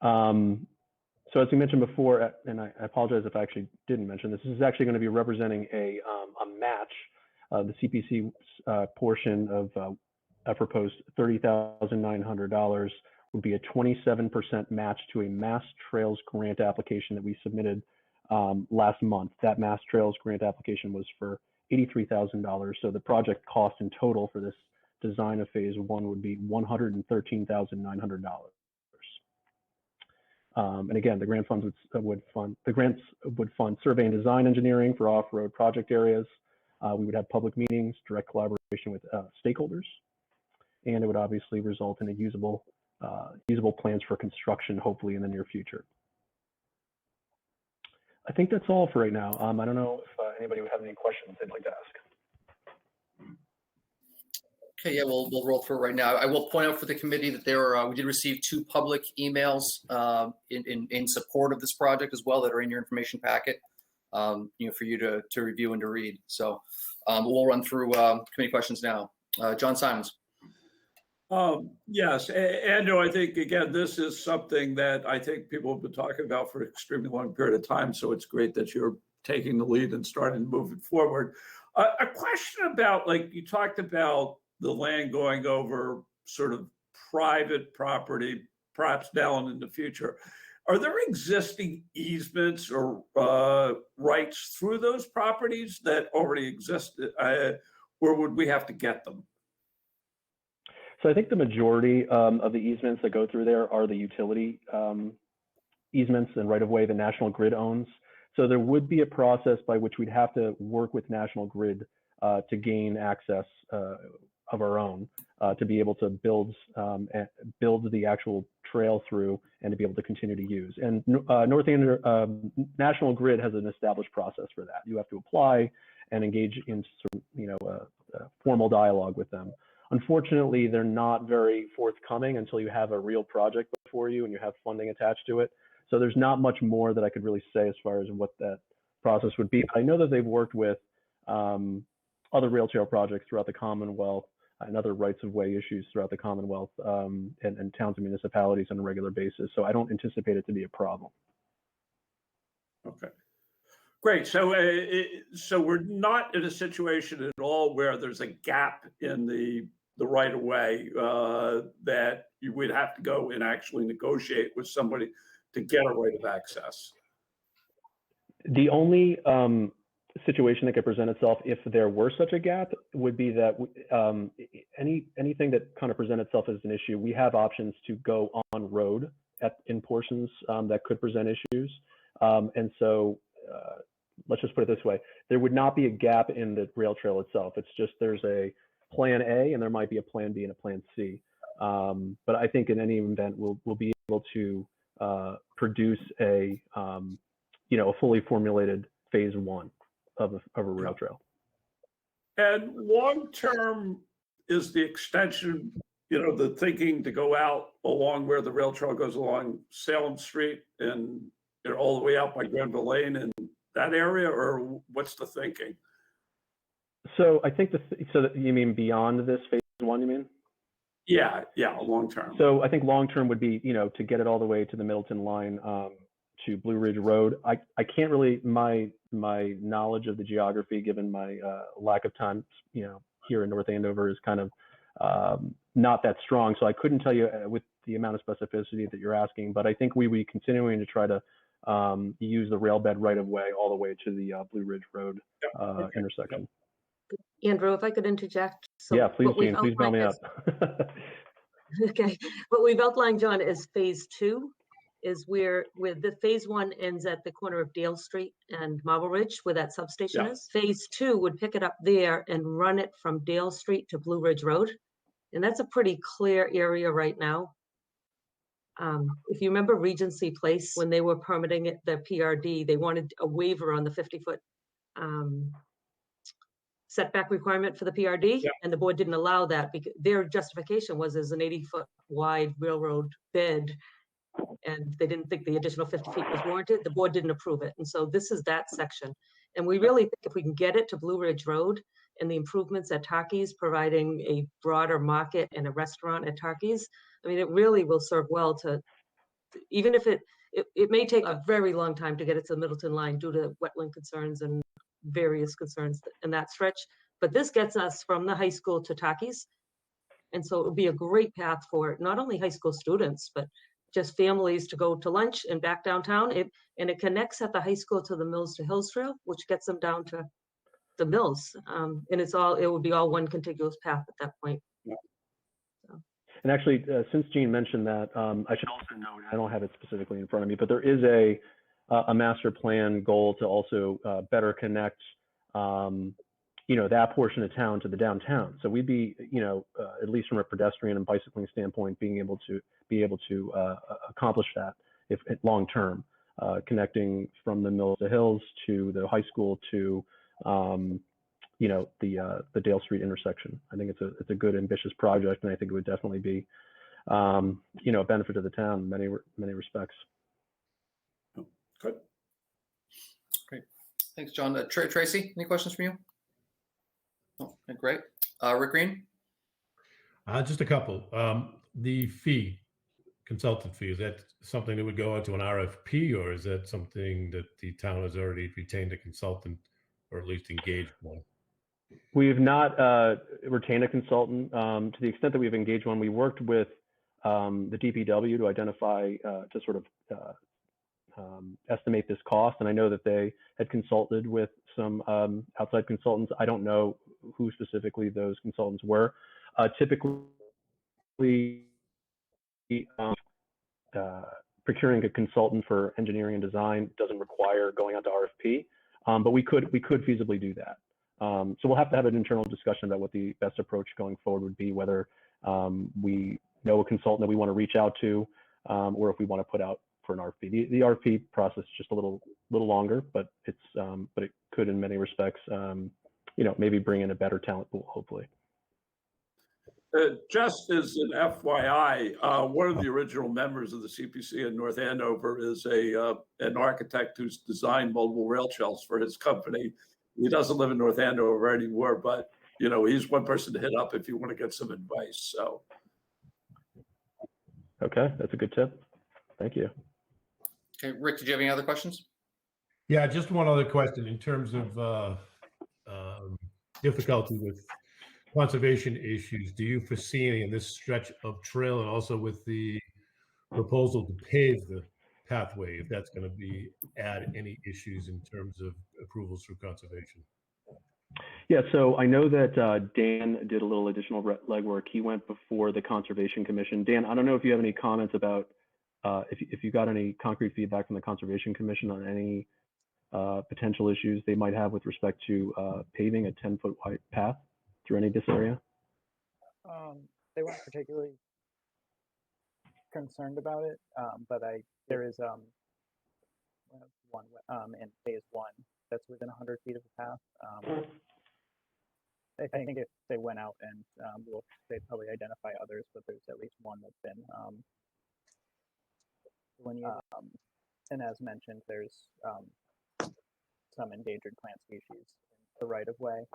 So as we mentioned before, and I apologize if I actually didn't mention this, is actually going to be representing a match. The CPC portion of a proposed $30,900 would be a 27% match to a Mass Trails grant application that we submitted last month. That Mass Trails grant application was for $83,000. So the project cost in total for this design of phase 1 would be $113,900. And again, the grant funds would fund survey and design engineering for off-road project areas. We would have public meetings, direct collaboration with stakeholders, and it would obviously result in a usable plans for construction, hopefully in the near future. I think that's all for right now. I don't know if anybody would have any questions they'd like to ask. Okay, yeah, we'll roll through it right now. I will point out for the committee that we did receive 2 public emails in support of this project as well that are in your information packet, for you to review and to read. So we'll run through committee questions now. John Simons. Yes, Andrew, I think, again, this is something that I think people have been talking about for an extremely long period of time. So it's great that you're taking the lead and starting to move it forward. A question about, like, you talked about the land going over sort of private property, perhaps now and in the future. Are there existing easements or rights through those properties that already exist, or would we have to get them? So I think the majority of the easements that go through there are the utility easements and right-of-way the National Grid owns. So there would be a process by which we'd have to work with National Grid to gain access of our own to be able to build the actual trail through and to be able to continue to use. And North Andover National Grid has an established process for that. You have to apply and engage in a formal dialogue with them. Unfortunately, they're not very forthcoming until you have a real project before you and you have funding attached to it. So there's not much more that I could really say as far as what that process would be. But I know that they've worked with other rail trail projects throughout the Commonwealth and other rights-of-way issues throughout the Commonwealth and towns and municipalities on a regular basis. So I don't anticipate it to be a problem. Okay. Great. So we're not in a situation at all where there's a gap in the right of way that you would have to go and actually negotiate with somebody to get a right of access. The only situation that could present itself if there were such a gap would be that anything that kind of present itself as an issue, we have options to go on road in portions that could present issues. And so let's just put it this way. There would not be a gap in the rail trail itself. It's just there's a plan A and there might be a plan B and a plan C. But I think in any event, we'll be able to produce a fully formulated phase 1 of a rail trail. And long-term is the extension, the thinking to go out along where the rail trail goes along Salem Street and all the way out by Grenville Lane and that area, or what's the thinking? So I think so that you mean beyond this phase 1, you mean? Yeah, long term. So I think long term would be, to get it all the way to the Middleton line to Blue Ridge Road. I can't really, my knowledge of the geography, given my lack of time, here in North Andover is kind of not that strong. So I couldn't tell you with the amount of specificity that you're asking, but I think we will be continuing to try to use the rail bed right of way all the way to the Blue Ridge Road intersection. Andrew, if I could interject. So yeah, please, Jean, please bail me up. Okay, what we've outlined, John, is phase 2. is where the phase 1 ends at the corner of Dale Street and Marble Ridge, where that substation Yeah. is. Phase 2 would pick it up there and run it from Dale Street to Blue Ridge Road. And that's a pretty clear area right now. If you remember Regency Place, when they were permitting it, the PRD, they wanted a waiver on the 50-foot setback requirement for the PRD, Yeah. and the board didn't allow that because their justification was there's an 80-foot wide railroad bed, and they didn't think the additional 50 feet was warranted. The board didn't approve it, and so this is that section. And we really think if we can get it to Blue Ridge Road and the improvements at Tarky's, providing a broader market and a restaurant at Tarky's, I mean, it really will serve well to, even if it may take a very long time to get it to the Middleton line due to wetland concerns and various concerns in that stretch. But this gets us from the high school to Tarky's. And so it would be a great path for not only high school students, but just families to go to lunch and back downtown. And it connects at the high school to the Mills to Hills Trail, which gets them down to the Mills. And it would be all one contiguous path at that point. Yeah. So. And actually, since Jean mentioned that, I should also note, I don't have it specifically in front of me, but there is a master plan goal to also better connect, that portion of town to the downtown. So we'd be, at least from a pedestrian and bicycling standpoint, being able to accomplish that if long term, connecting from the Mills to Hills to the high school to, the Dale Street intersection. I think it's a good, ambitious project, and I think it would definitely be, a benefit to the town in many respects. Good. Great. Thanks, John. Tracy, any questions from you? Oh, okay, great. Rick Green? Just a couple. The fee, consultant fee, is that something that would go into an RFP, or is that something that the town has already retained a consultant or at least engaged one? We have not retained a consultant. To the extent that we've engaged one, we worked with the DPW to identify, to sort of estimate this cost. And I know that they had consulted with some outside consultants. I don't know who specifically those consultants were. Typically, procuring a consultant for engineering and design doesn't require going out to RFP, but we could feasibly do that. So we'll have to have an internal discussion about what the best approach going forward would be, whether we know a consultant that we want to reach out to, or if we want to put out for an RFP. The RFP process is just a little longer, but it could in many respects, maybe bring in a better talent pool, hopefully. Just as an FYI, one of the original members of the CPC in North Andover is an architect who's designed multiple rail shells for his company. He doesn't live in North Andover anymore, but he's one person to hit up if you want to get some advice. So, okay, that's a good tip. Thank you. Okay, Rick, did you have any other questions? Yeah, just one other question in terms of difficulty with conservation issues. Do you foresee any in this stretch of trail, and also with the proposal to pave the pathway, if that's going to add any issues in terms of approvals through conservation? Yeah, so I know that Dan did a little additional legwork. He went before the Conservation Commission. Dan, I don't know if you have any comments about if you got any concrete feedback from the Conservation Commission on any potential issues they might have with respect to paving a 10-foot wide path through any of this area? They weren't particularly concerned about it, but there is one in phase 1 that's within 100 feet of the path. I think if they went out and they'd probably identify others, but there's at least one that's been delineated. And as mentioned, there's some endangered plant species in the right of way.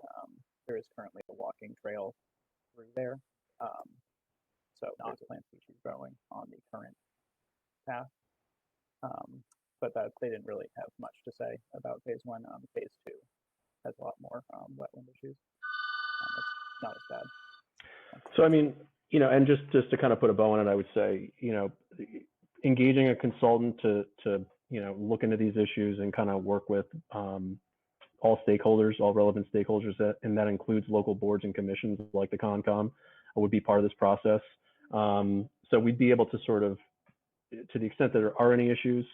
There is currently a walking trail through there. So not plant species growing on the current path. But they didn't really have much to say about phase 1. Phase 2 has a lot more wetland issues. It's not as bad. So, I mean, and just to kind of put a bow on it, I would say, engaging a consultant to look into these issues and kind of work with all stakeholders, all relevant stakeholders, and that includes local boards and commissions like the CONCOM, would be part of this process. So we'd be able to sort of to the extent that there are any issues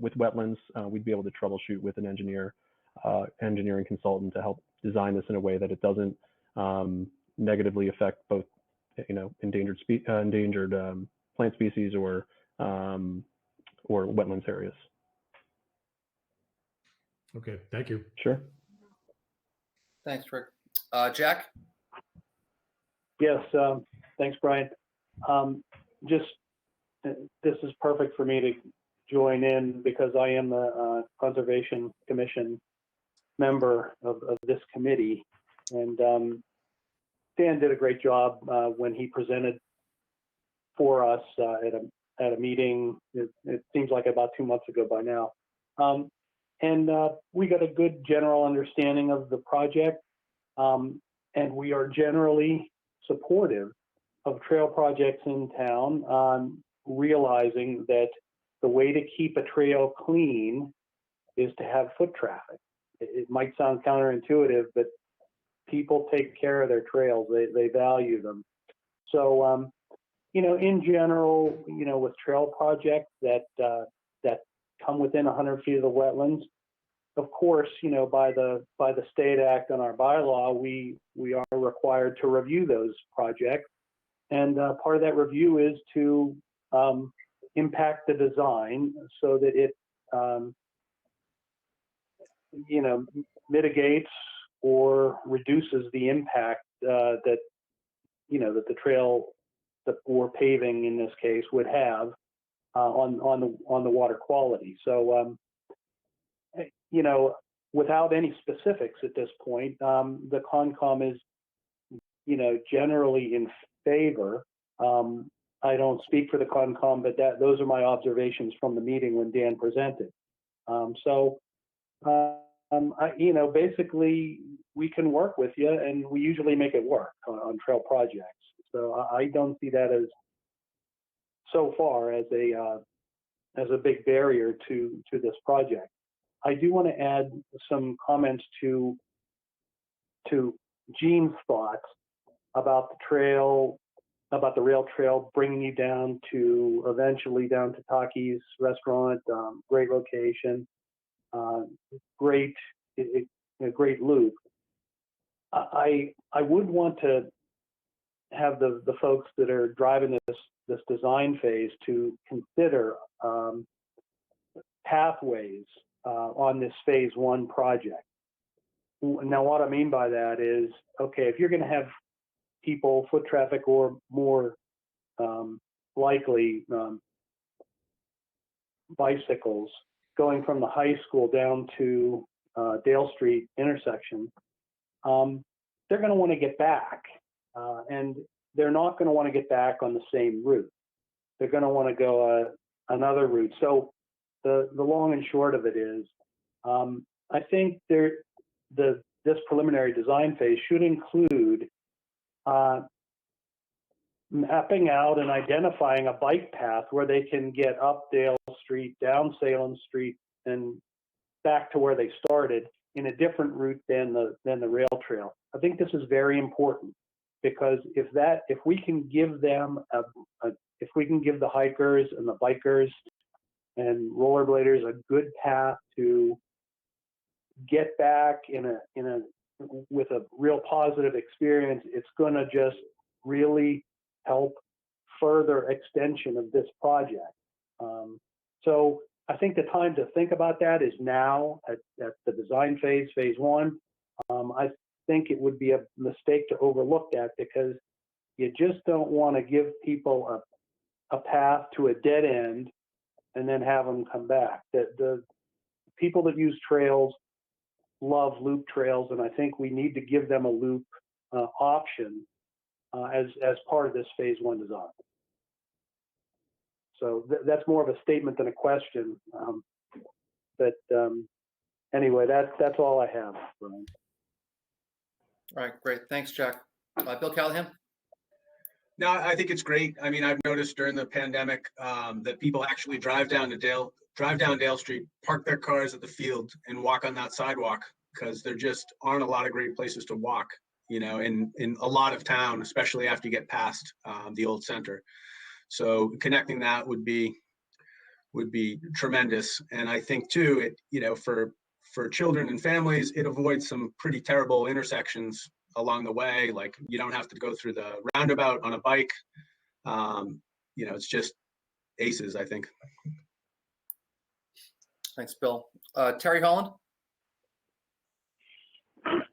with wetlands, we'd be able to troubleshoot with an engineering consultant to help design this in a way that it doesn't negatively affect both, endangered plant species or wetlands areas. Okay, thank you. Sure. Thanks, Rick. Jack? Yes, thanks, Brian. This is perfect for me to join in because I am the Conservation Commission member of this committee. And Dan did a great job when he presented for us at a meeting. It seems like about 2 months ago by now. And we got a good general understanding of the project. And we are generally supportive of trail projects in town, realizing that the way to keep a trail clean is to have foot traffic. It might sound counterintuitive, but people take care of their trails. They value them. So, in general, with trail projects that come within 100 feet of the wetlands, of course, by the state act and our bylaw, we are required to review those projects. And part of that review is to impact the design so that it, mitigates or reduces the impact that the trail or paving in this case would have on the water quality. So, without any specifics at this point, the Concom is, generally in favor. I don't speak for the Concom, but those are my observations from the meeting when Dan presented. Basically, we can work with you, and we usually make it work on trail projects. So I don't see that as so far as a big barrier to this project. I do want to add some comments to Gene's thoughts about the trail, about the rail trail bringing you down to eventually down to Taki's restaurant. Great location, great loop. I would want to have the folks that are driving this design phase to consider pathways on this phase 1 project. Now, what I mean by that is, okay, if you're going to have people, foot traffic, or more likely bicycles going from the high school down to Dale Street intersection, they're going to want to get back. And they're not going to want to get back on the same route. They're going to want to go another route. So the long and short of it is, I think this preliminary design phase should include mapping out and identifying a bike path where they can get up Dale Street, down Salem Street, and back to where they started in a different route than the rail trail. I think this is very important because if we can give them if we can give the hikers and the bikers and rollerbladers a good path to get back with a real positive experience, it's going to just really help further extension of this project. So I think the time to think about that is now at the design phase, phase 1. I think it would be a mistake to overlook that because you just don't want to give people a path to a dead end and then have them come back. The people that use trails love loop trails, and I think we need to give them a loop option as part of this phase 1 design. So that's more of a statement than a question. But anyway, that's all I have, Brian. All right, great. Thanks, Jack. Bill Callahan? No, I think it's great. I mean, I've noticed during the pandemic that people actually drive down Dale Street, park their cars at the field, and walk on that sidewalk because there just aren't a lot of great places to walk, in a lot of town, especially after you get past the old center. So connecting that would be would be tremendous. And I think too, it, you know, for children and families, it avoids some pretty terrible intersections along the way. Like you don't have to go through the roundabout on a bike. You know, it's just aces, I think. Thanks, Bill. Terry Holland?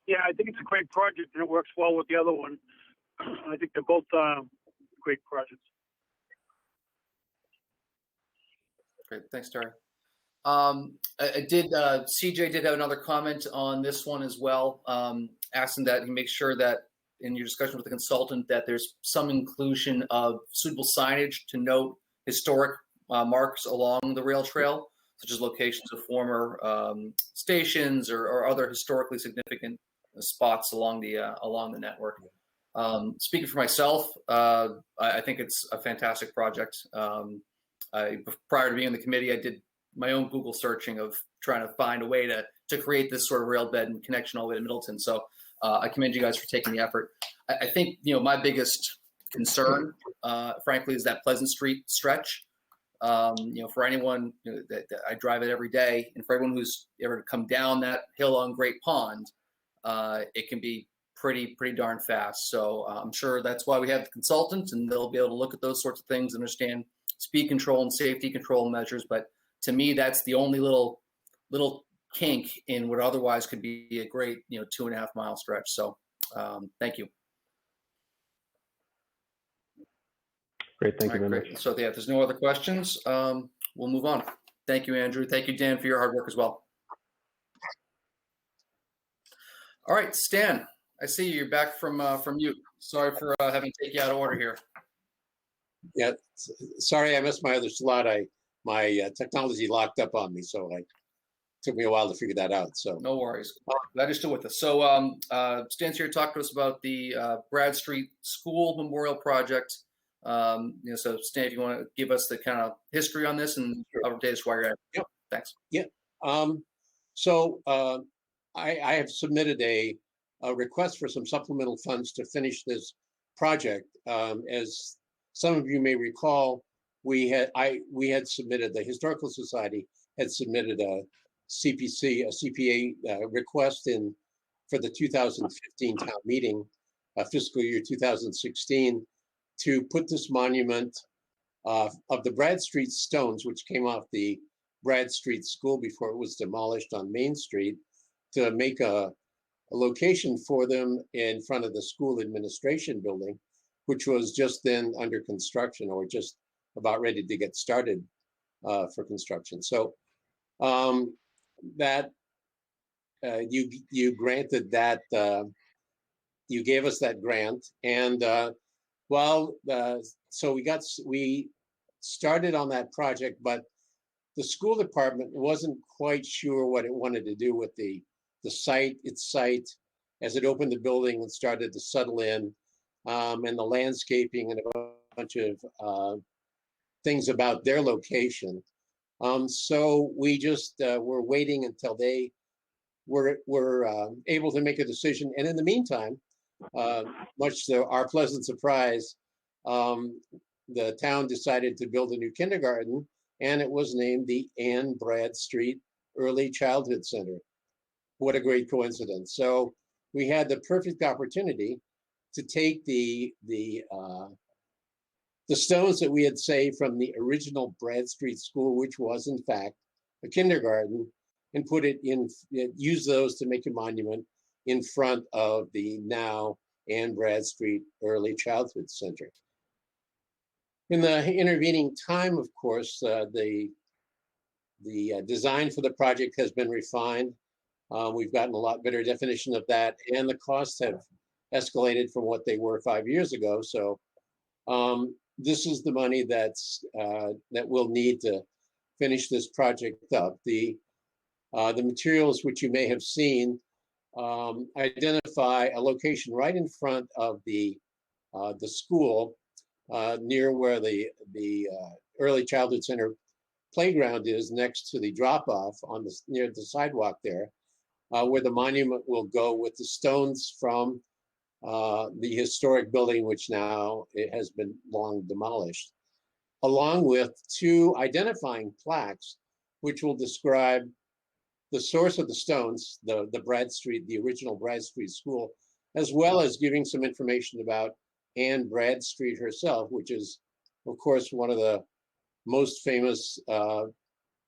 Yeah, I think it's a great project and it works well with the other one. I think they're both great projects. Great, thanks, Terry. CJ did have another comment on this one as well, asking that he makes sure that in your discussion with the consultant that there's some inclusion of suitable signage to note historic marks along the rail trail, such as locations of former stations or other historically significant spots along the network. Speaking for myself, I think it's a fantastic project. Prior to being on the committee, I did my own Google searching of trying to find a way to create this sort of rail bed and connection all the way to Middleton. So I commend you guys for taking the effort. I think, you know, my biggest concern, frankly, is that Pleasant Street stretch. You know, for anyone, you know, that I drive it every day, and for everyone who's ever come down that hill on Great Pond, it can be pretty darn fast. So I'm sure that's why we have the consultants, and they'll be able to look at those sorts of things, understand speed control and safety control measures. But to me, that's the only little kink in what otherwise could be a great, you know, 2.5 mile stretch. So thank you. Great, thank you very much. So yeah, if there's no other questions, we'll move on. Thank you, Andrew. Thank you, Dan, for your hard work as well. All right, Stan, I see you're back from mute. Sorry for having to take you out of order here. Yeah, sorry I missed my other slot. My technology locked up on me, so it took me a while to figure that out. So no worries. Glad you're still with us. So Stan's here to talk to us about the Bradstreet School Memorial Project. You know, so Stan, if you want to give us the kind of history on this and update us while you're at it. Yep. Thanks. Yeah. I have submitted a request for some supplemental funds to finish this project. As some of you may recall, we had submitted, the Historical Society had submitted a CPA request for the 2015 town meeting, fiscal year 2016, to put this monument of the Bradstreet stones, which came off the Bradstreet School before it was demolished on Main Street, to make a location for them in front of the school administration building, which was just then under construction or just about ready to get started for construction. So that you granted that, you gave us that grant, and so we started on that project, but the school department wasn't quite sure what it wanted to do with its site, as it opened the building and started to settle in, and the landscaping and a bunch of things about their location. So we just were waiting until they were able to make a decision. And in the meantime, much to our pleasant surprise, the town decided to build a new kindergarten, and it was named the Ann Bradstreet Early Childhood Center. What a great coincidence. So we had the perfect opportunity to take the stones that we had saved from the original Bradstreet School, which was in fact a kindergarten, and use those to make a monument in front of the now Ann Bradstreet Early Childhood Center. In the intervening time, of course, the design for the project has been refined. We've gotten a lot better definition of that, and the costs have escalated from what they were 5 years ago. So this is the money that we'll need to finish this project up. The materials which you may have seen identify a location right in front of the school, near where the Early Childhood Center playground is, next to the drop-off near the sidewalk there, where the monument will go with the stones from the historic building, which now it has been long demolished. along with 2 identifying plaques, which will describe the source of the stones, the Bradstreet, the original Bradstreet school, as well as giving some information about Anne Bradstreet herself, which is, of course, one of the most famous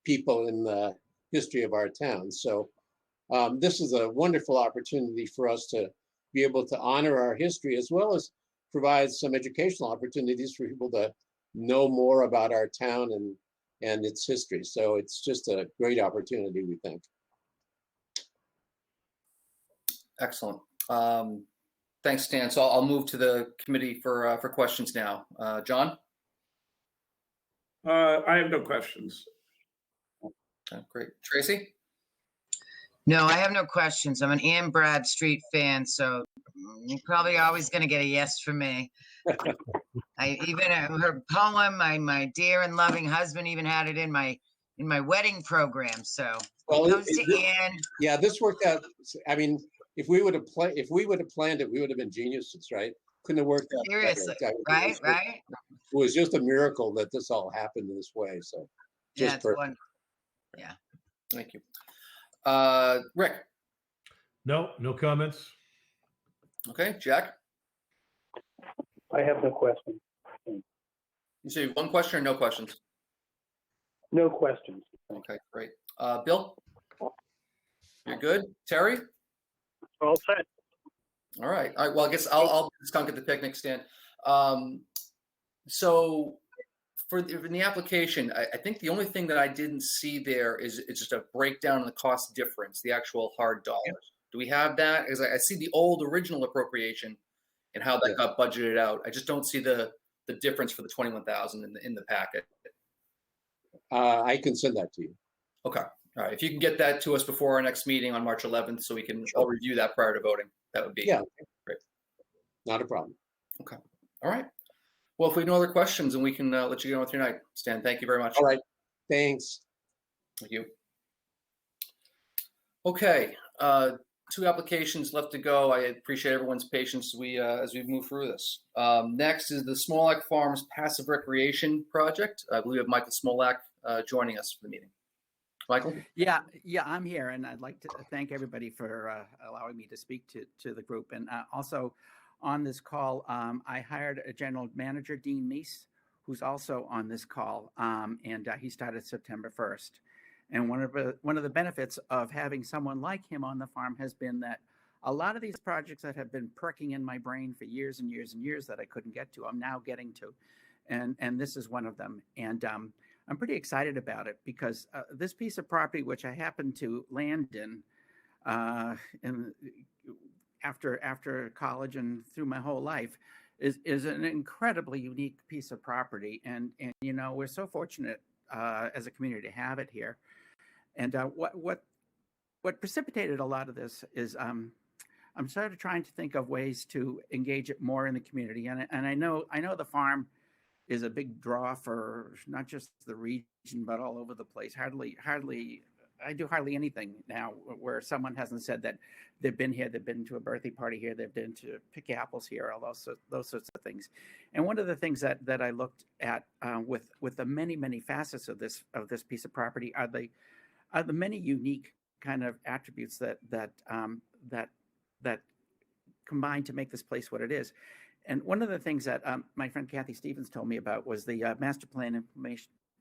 people in the history of our town. So this is a wonderful opportunity for us to be able to honor our history, as well as provide some educational opportunities for people to know more about our town and its history. So it's just a great opportunity, we think. Excellent. Thanks, Stan. So I'll move to the committee for questions now. John? I have no questions. Okay, great. Tracy? No, I have no questions. I'm an Anne Bradstreet fan, so you're probably always going to get a yes from me. I even her poem, my dear and loving husband, even had it in my wedding program. So Well, it comes to Anne. Yeah, this worked out. I mean, if we would have planned it, we would have been geniuses, right? Couldn't have worked out better. Seriously, Right? right? It was just a miracle that this all happened in this way. So Yeah, just it's perfect. wonderful. Yeah. Thank you. Rick? No comments. Okay, Jack? I have no question. You say 1 question or no questions? No questions. Okay, great. Bill? You're good? Terry? All set. All right. Well, I guess I'll skunk at the picnic stand. So in the application, I think the only thing that I didn't see there is it's just a breakdown of the cost difference, the actual hard dollars. Do we have that? Because I see the old original appropriation and how that got budgeted out. I just don't see the difference for the 21,000 in the packet. I can send that to you. Okay. All right. If you can get that to us before our next meeting on March 11th, so we can all review that prior to voting, that would be great. Not a problem. Okay. All right. Well, if we have no other questions, then we can let you get on with your night. Stan, thank you very much. All right. Thanks. Thank you. Okay. 2 applications left to go. I appreciate everyone's patience as we move through this. Next is the Smallack Farms Passive Recreation Project. I believe we have Michael Smallack joining us for the meeting. Michael? Yeah, I'm here, and I'd like to thank everybody for allowing me to speak to the group. And also on this call, I hired a general manager, Dean Meese, who's also on this call, and he started September 1st. And one of the benefits of having someone like him on the farm has been that a lot of these projects that have been perking in my brain for years and years and years that I couldn't get to, I'm now getting to, and this is one of them. And I'm pretty excited about it because this piece of property, which I happened to land in after college and through my whole life, is an incredibly unique piece of property. And you know, we're so fortunate as a community to have it here. And what precipitated a lot of this is I'm sort of trying to think of ways to engage it more in the community. And I know the farm is a big draw for not just the region, but all over the place. I do hardly anything now where someone hasn't said that they've been here, they've been to a birthday party here, they've been to pick apples here, all those sorts of things. And one of the things that I looked at with the many facets of this piece of property are the many unique kind of attributes that combine to make this place what it is. And one of the things that my friend Kathy Stevens told me about was the Master Plan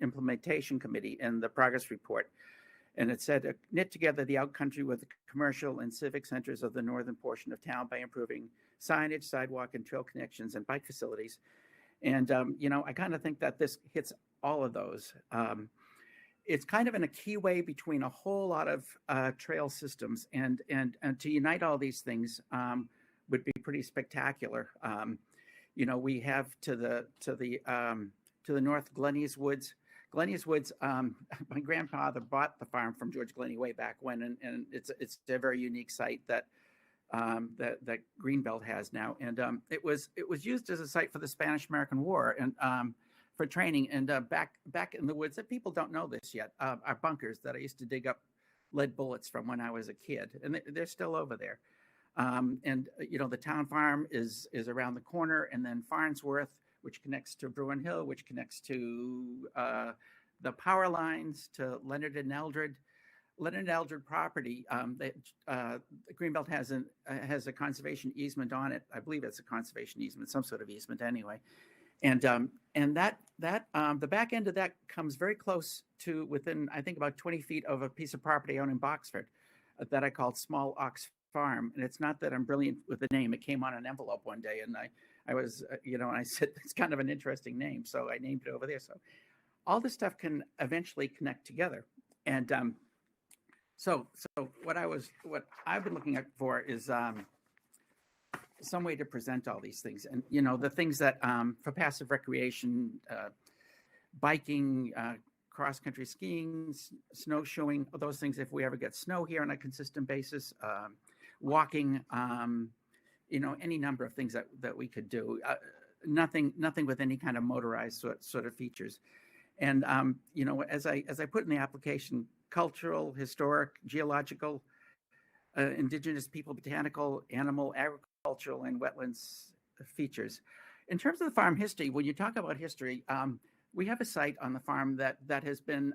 Implementation Committee and the progress report. And it said, knit together the outcountry with the commercial and civic centers of the northern portion of town by improving signage, sidewalk, and trail connections and bike facilities. And, you know, I kind of think that this hits all of those. It's kind of in a key way between a whole lot of trail systems, and to unite all these things would be pretty spectacular. You know, we have to the north Glenny's Woods. Glenny's Woods, my grandfather bought the farm from George Glenny way back when, and it's a very unique site that Greenbelt has now, and it was used as a site for the Spanish-American War and for training. And back in the woods, that people don't know this yet, are bunkers that I used to dig up lead bullets from when I was a kid, and they're still over there. And you know, the town farm is around the corner, and then Farnsworth, which connects to Bruin Hill, which connects to the power lines to Leonard and Eldred. Leonard and Eldred property, Greenbelt has a conservation easement on it. I believe it's a conservation easement, some sort of easement anyway. And that the back end of that comes very close to within, I think, about 20 feet of a piece of property owned in Boxford that I called Small Ox Farm. And it's not that I'm brilliant with the name. It came on an envelope one day, and I was, and I said, it's kind of an interesting name. So I named it over there. So all this stuff can eventually connect together. And so what I've been looking at for is some way to present all these things. And, the things that for passive recreation, biking, cross-country skiing, snowshoeing, those things, if we ever get snow here on a consistent basis, walking, any number of things that we could do. Nothing with any kind of motorized sort of features. And, as I put in the application, cultural, historic, geological, indigenous people, botanical, animal, agricultural, and wetlands features. In terms of the farm history, when you talk about history, we have a site on the farm that has been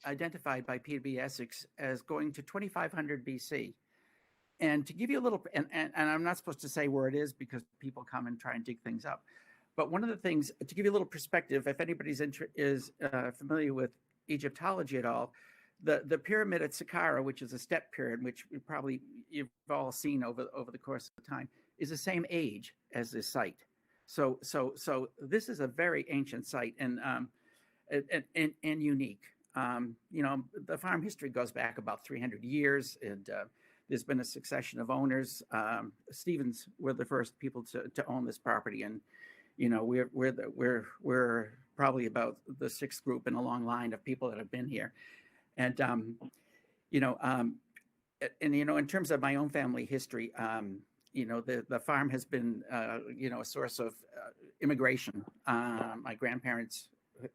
identified by PB Essex as going to 2500 BC. And to give you a little, and I'm not supposed to say where it is because people come and try and dig things up. But one of the things, to give you a little perspective, if anybody's is familiar with Egyptology at all, the pyramid at Saqqara, which is a step pyramid, which you've all seen over the course of time, is the same age as this site. So this is a very ancient site and unique. The farm history goes back about 300 years, and there's been a succession of owners. Stevens were the first people to own this property, and we're probably about the sixth group in a long line of people that have been here. And in terms of my own family history, the farm has been a source of immigration. My grandparents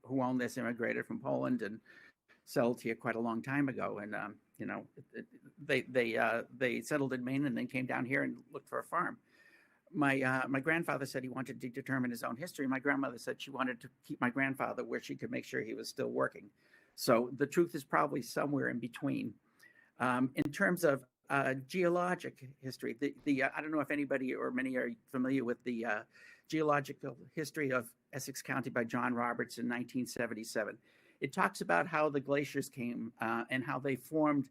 who owned this immigrated from Poland and settled here quite a long time ago, and they settled in Maine and then came down here and looked for a farm. My grandfather said he wanted to determine his own history. My grandmother said she wanted to keep my grandfather where she could make sure he was still working. So the truth is probably somewhere in between. In terms of geologic history, I don't know if anybody or many are familiar with the geological history of Essex County by John Roberts in 1977. It talks about how the glaciers came and how they formed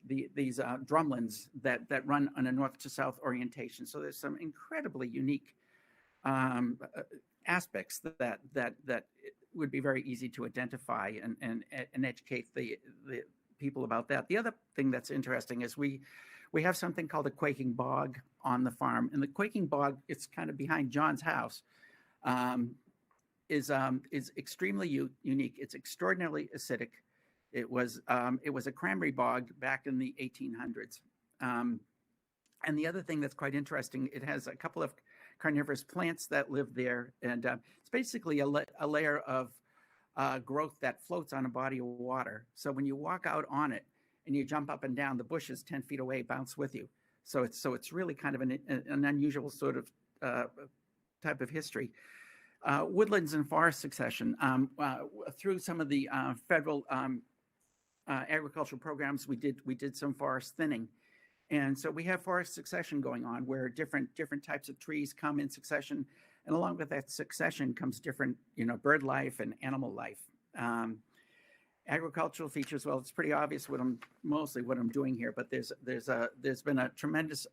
these drumlins that run on a north to south orientation. So there's some incredibly unique aspects that would be very easy to identify and educate the people about that. The other thing that's interesting is we have something called the Quaking Bog on the farm, and the Quaking Bog, it's kind of behind John's house, is extremely unique. It's extraordinarily acidic. It was a cranberry bog back in the 1800s. And the other thing that's quite interesting, it has a couple of carnivorous plants that live there, and it's basically a layer of growth that floats on a body of water. So when you walk out on it and you jump up and down, the bushes 10 feet away bounce with you. So it's really kind of an unusual sort of type of history. Woodlands and forest succession. Through some of the federal agricultural programs, we did some forest thinning. And so we have forest succession going on where different types of trees come in succession. And along with that succession comes different, bird life and animal life. Agricultural features, well, it's pretty obvious what I'm doing here, but there's been a tremendous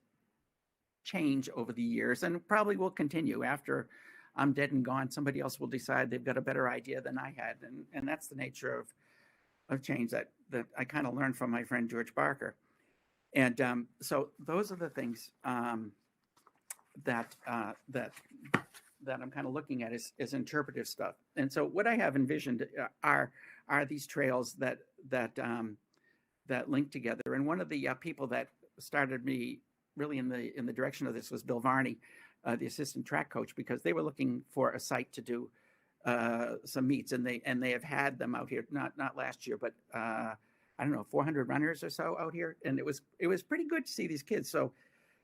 change over the years, and probably will continue after I'm dead and gone. Somebody else will decide they've got a better idea than I had. And that's the nature of change that I kind of learned from my friend George Barker. And so those are the things that I'm kind of looking at is interpretive stuff. And so what I have envisioned are these trails that link together. And one of the people that started me really in the direction of this was Bill Varney, the assistant track coach, because they were looking for a site to do some meets, and they have had them out here, not last year, but I don't know, 400 runners or so out here, and it was pretty good to see these kids. So,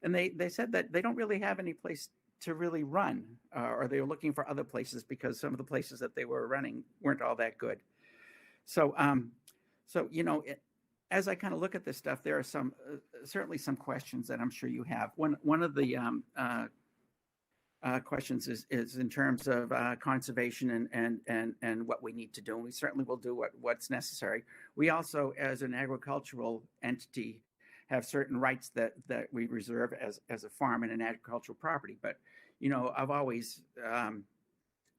and they said that they don't really have any place to really run, or they were looking for other places because some of the places that they were running weren't all that good. So, as I kind of look at this stuff, there are some certainly some questions that I'm sure you have. One of the questions is in terms of conservation and what we need to do. And we certainly will do what's necessary. We also, as an agricultural entity, have certain rights that we reserve as a farm and an agricultural property. But, I've always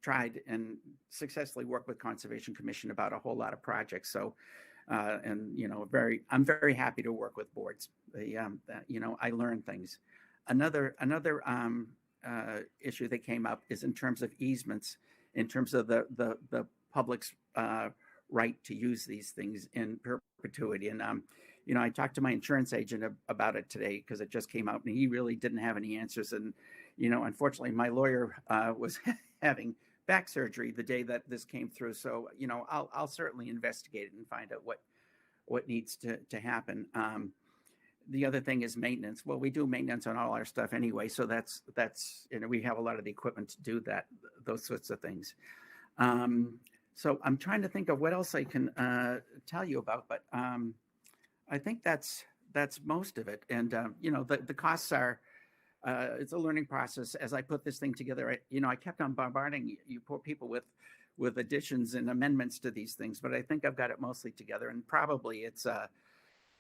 tried and successfully worked with Conservation Commission about a whole lot of projects. So, I'm very happy to work with boards. I learn things. Another issue that came up is in terms of easements, in terms of the public's right to use these things in perpetuity. And I talked to my insurance agent about it today because it just came out, and he really didn't have any answers. And unfortunately, my lawyer was having back surgery the day that this came through. So I'll certainly investigate it and find out what needs to happen. The other thing is maintenance. Well, we do maintenance on all our stuff anyway, so that's we have a lot of the equipment to do those sorts of things. So I'm trying to think of what else I can tell you about, but I think that's most of it. And the costs are. It's a learning process. As I put this thing together, I kept on bombarding you poor people with additions and amendments to these things, but I think I've got it mostly together. And probably it's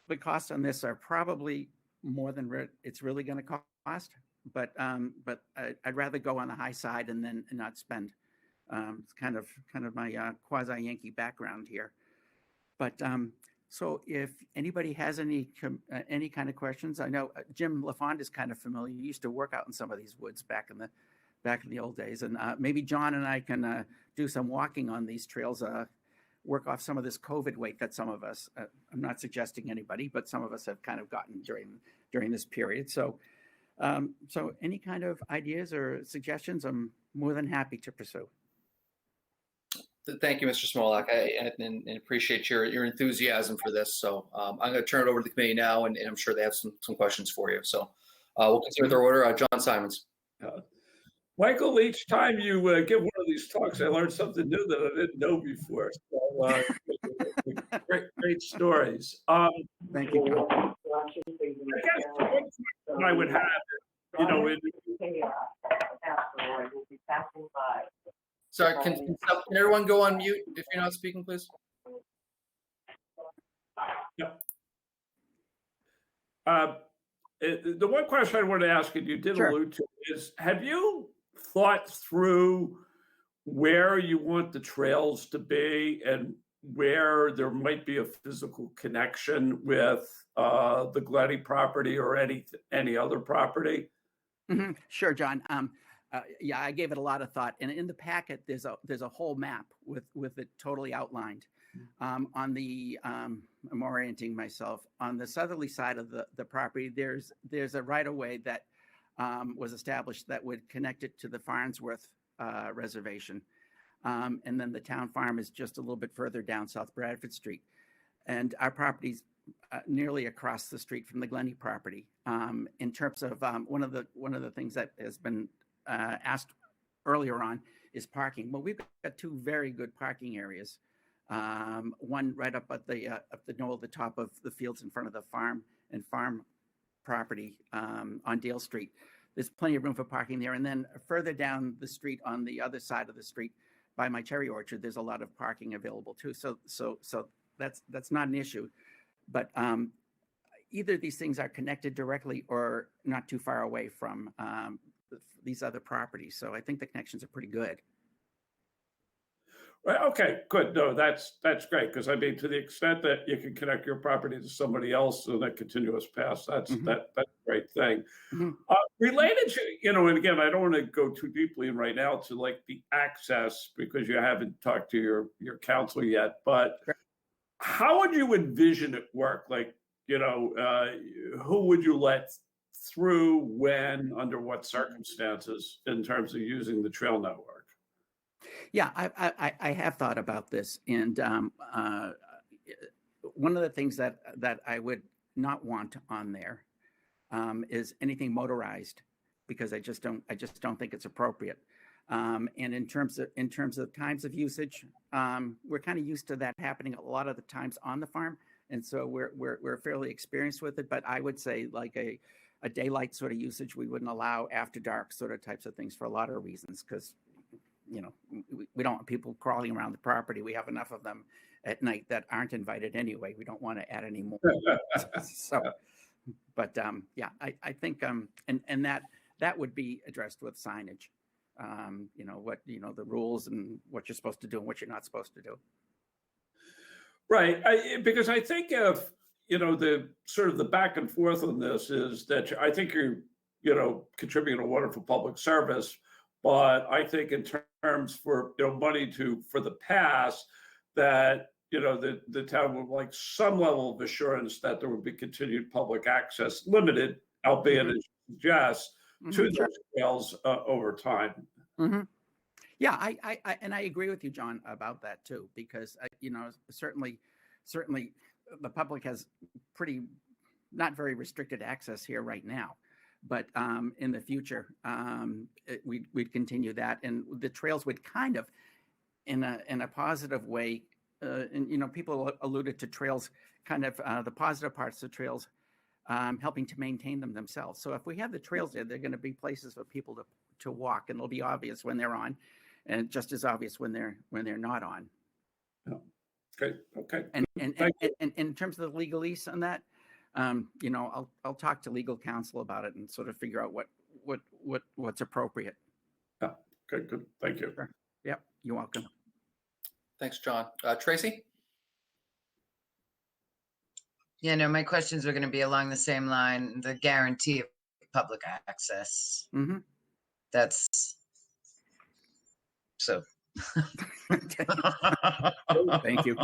the costs on this are probably more than it's really going to cost. But I'd rather go on the high side and then not spend. It's kind of my quasi Yankee background here. But so if anybody has any kind of questions, I know Jim LaFond is kind of familiar. He used to work out in some of these woods back in the old days, and maybe John and I can do some walking on these trails, work off some of this COVID weight that some of us, I'm not suggesting anybody, but some of us have kind of gotten during this period. So any kind of ideas or suggestions, I'm more than happy to pursue. Thank you, Mr. Smallack. I appreciate your enthusiasm for this. So I'm going to turn it over to the committee now, and I'm sure they have some questions for you. So we'll consider their order. John Simons. Michael, each time you give one of these talks, I learned something new that I didn't know before. So great stories. Thank you, John. I guess one question I would have, Sorry, can everyone go on mute if you're not speaking, please? Yep. The one question I wanted to ask, and you did allude to, is have you thought through where you want the trails to be and where there might be a physical connection with the Glenny property or any other property? Mm-hmm. Sure, John. Yeah, I gave it a lot of thought, and in the packet there's a whole map with it totally outlined. On the I'm orienting myself on the southerly side of the property. There's a right of way that was established that would connect it to the Farnsworth reservation, and then the town farm is just a little bit further down South Bradford Street, and our property's nearly across the street from the Glenny property. In terms of one of the things that has been asked earlier on is parking. Well, we've got two very good parking areas. One right up at the knoll at the top of the fields in front of the farm property on Dale Street. There's plenty of room for parking there. And then further down the street on the other side of the street by my cherry orchard, there's a lot of parking available too. So that's not an issue. But either of these things are connected directly or not too far away from these other properties. So I think the connections are pretty good. Right. Okay, good. No, that's great. Because I mean, to the extent that you can connect your property to somebody else so that continuous path, that's a great thing. Mm-hmm. Related to, and again, I don't want to go too deeply in right now to like the access because you haven't talked to your counselor yet, but how would you envision it work? Like, who would you let through, when, under what circumstances in terms of using the trail network? Yeah, I have thought about this, and one of the things that I would not want on there is anything motorized. because I just don't think it's appropriate. And in terms of times of usage, we're kind of used to that happening a lot of the times on the farm, and so we're fairly experienced with it. But I would say like a daylight sort of usage, we wouldn't allow after dark sort of types of things for a lot of reasons, because we don't want people crawling around the property. We have enough of them at night that aren't invited anyway. We don't want to add any more. So, but yeah, I think and that would be addressed with signage. The rules and what you're supposed to do and what you're not supposed to do. Right, because I think if the sort of the back and forth on this is that I think you're contributing a wonderful public service, but I think in terms for money for the past, that the town would like some level of assurance that there would be continued public access, limited, albeit as you suggest, to those trails over time. Mm-hmm. Yeah, I agree with you, John, about that too, because certainly the public has pretty not very restricted access here right now, but in the future we'd continue that, and the trails would kind of in a positive way, and people alluded to trails, kind of the positive parts of trails, helping to maintain them themselves. So if we have the trails there, they're going to be places for people to walk, and it'll be obvious when they're on, and just as obvious when they're not on. Oh, okay. And in terms of the legalese on that, I'll talk to legal counsel about it and sort of figure out what's appropriate. Yeah. Okay. Good. Thank you. Sure. Yep. You're welcome. Thanks, John. Tracy? Yeah, no, my questions are going to be along the same line, the guarantee of public access. Mm-hmm. That's so. Thank you.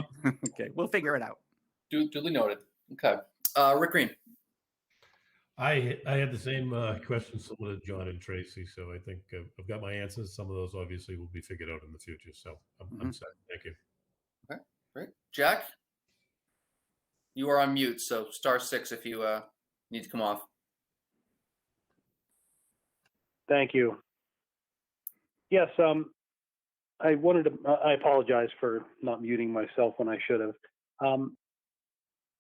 Okay, we'll figure it out. Duly noted. Okay. Rick Green. I had the same question similar to John and Tracy, so I think I've got my answers. Some of those obviously will be figured out in the future, so I'm set. Thank you. Okay, great. Jack? You are on mute, so *6 if you need to come off. Thank you. Yes, I wanted to. I apologize for not muting myself when I should have.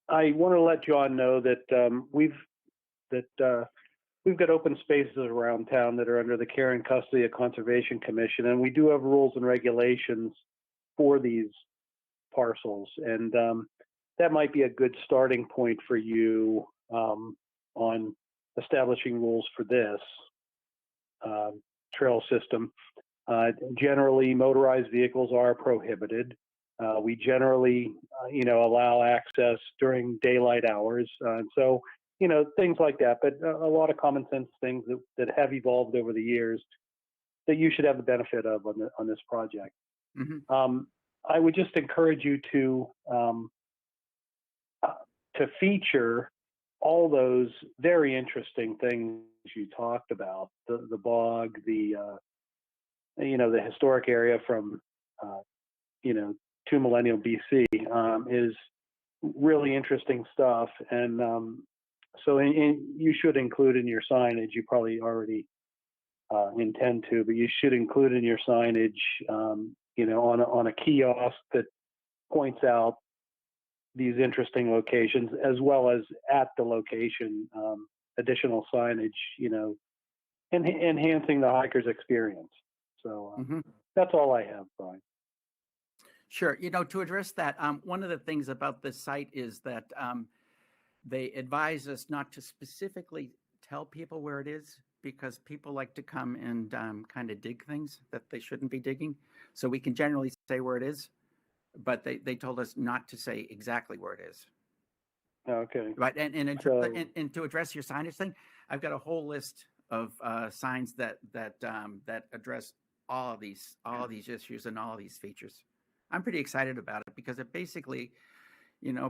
I want to let John know that we've got open spaces around town that are under the care and custody of Conservation Commission, and we do have rules and regulations for these parcels, and that might be a good starting point for you on establishing rules for this trail system. Generally, motorized vehicles are prohibited. We generally, allow access during daylight hours, and so things like that. But a lot of common sense things that have evolved over the years that you should have the benefit of on this project. Mm-hmm. I would just encourage you to feature all those very interesting things you talked about, the bog, the historic area from 2 millennial BC is really interesting stuff, and so you should include in your signage. You probably already intend to, but you should include in your signage, on a kiosk that points out these interesting locations, as well as at the location, additional signage, enhancing the hiker's experience. So that's all I have, Brian. Sure. To address that, one of the things about this site is that they advise us not to specifically tell people where it is, because people like to come and kind of dig things that they shouldn't be digging. So we can generally say where it is, but they told us not to say exactly where it is. Okay. Right. And to address your signage thing, I've got a whole list of signs that address all of these issues and all of these features. I'm pretty excited about it because it basically,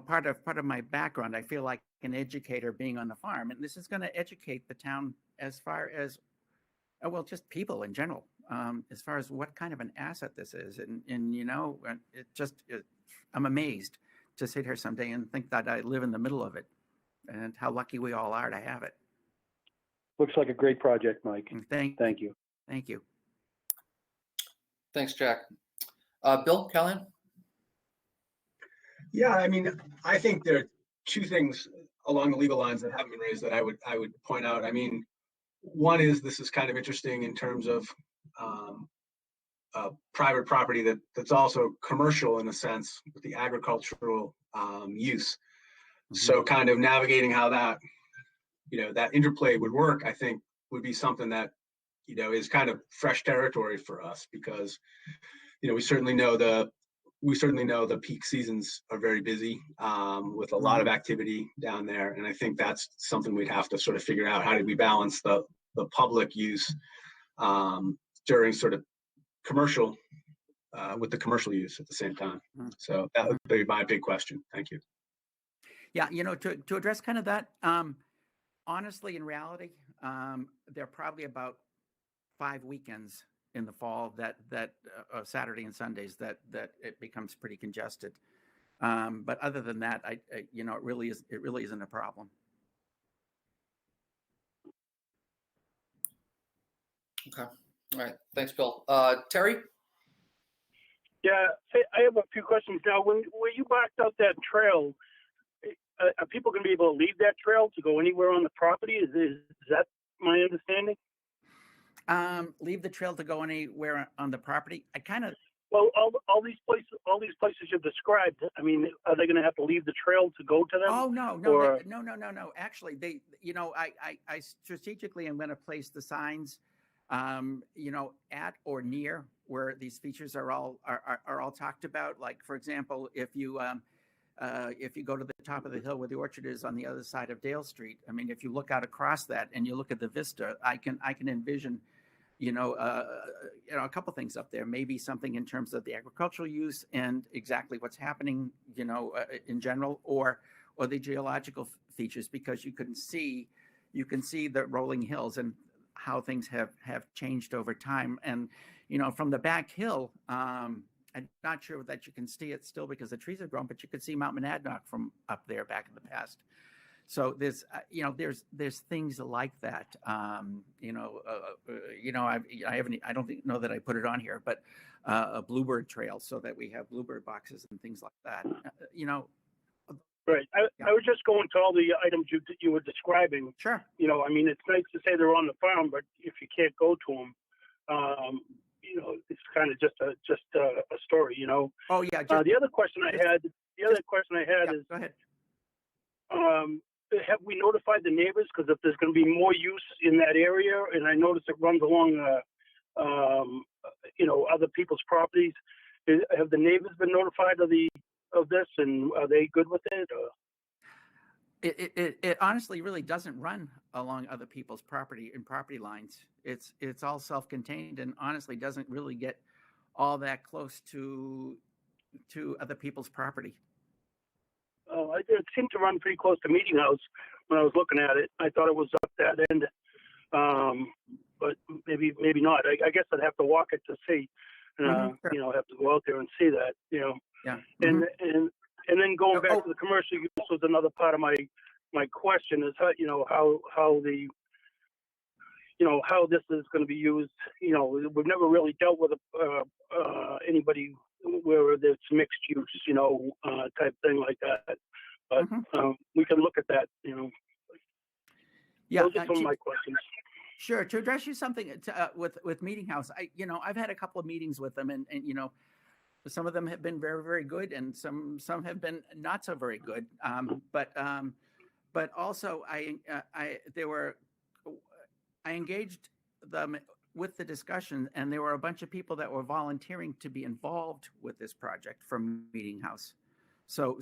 part of my background, I feel like an educator being on the farm, and this is going to educate the town as far as, just people in general, as far as what kind of an asset this is. And I'm amazed to sit here someday and think that I live in the middle of it, and how lucky we all are to have it. Looks like a great project, Mike. Thank you. Thank you. Thanks, Jack. Bill, Callahan? Yeah, I mean, I think there are two things along the legal lines that haven't been raised that I would point out. I mean, one is this is kind of interesting in terms of private property that's also commercial in a sense with the agricultural use. So kind of navigating how that, that interplay would work, I think would be something that, is kind of fresh territory for us because, we certainly know the peak seasons are very busy with a lot of activity down there. And I think that's something we'd have to sort of figure out. How do we balance the public use during sort of commercial with the commercial use at the same time? So that would be my big question. Thank you. Yeah, to address kind of that, honestly, in reality, there are probably about 5 weekends in the fall that Saturday and Sundays that it becomes pretty congested. But other than that, it really isn't a problem. Okay. All right. Thanks, Bill. Terry? Yeah, I have a few questions now. When you backed out that trail, are people going to be able to leave that trail to go anywhere on the property? Is that my understanding? Leave the trail to go anywhere on the property. Well, all these places you've described. I mean, are they going to have to leave the trail to go to them? Oh no. Actually, I strategically am going to place the signs, at or near where these features are all talked about. Like, for example, if you go to the top of the hill where the orchard is on the other side of Dale Street, I mean, if you look out across that and you look at the vista, I can envision, a couple things up there. Maybe something in terms of the agricultural use and exactly what's happening, in general, or the geological features, because you can see the rolling hills and how things have changed over time. And from the back hill, I'm not sure that you can see it still because the trees have grown, but you could see Mount Monadnock from up there back in the past. So there's things like that. I don't know that I put it on here, but a Bluebird Trail, so that we have bluebird boxes and things like that. Right. I was just going to all the items you were describing. Sure. I mean, it's nice to say they're on the farm, but if you can't go to them, it's kind of just a story, Oh yeah. The other question I had is, go ahead. Have we notified the neighbors? Because if there's going to be more use in that area, and I notice it runs along, other people's properties, have the neighbors been notified of this, and are they good with it? Or? It honestly really doesn't run along other people's property lines. It's all self-contained, and honestly doesn't really get all that close to other people's property. Oh, it seemed to run pretty close to Meeting House when I was looking at it. I thought it was up that end, but maybe not. I guess I'd have to walk it to see. Sure. Have to go out there and see that. Yeah. And then going back to the commercial use was another part of my question is how this is going to be used. We've never really dealt with anybody where it's mixed use, type thing like that. But we can look at that. Yeah. Those are some of my questions. Sure. To address you something with Meeting House, I've had a couple of meetings with them, and some of them have been very, very good, and some have been not so very good. But also I engaged them with the discussion, and there were a bunch of people that were volunteering to be involved with this project from Meeting House. So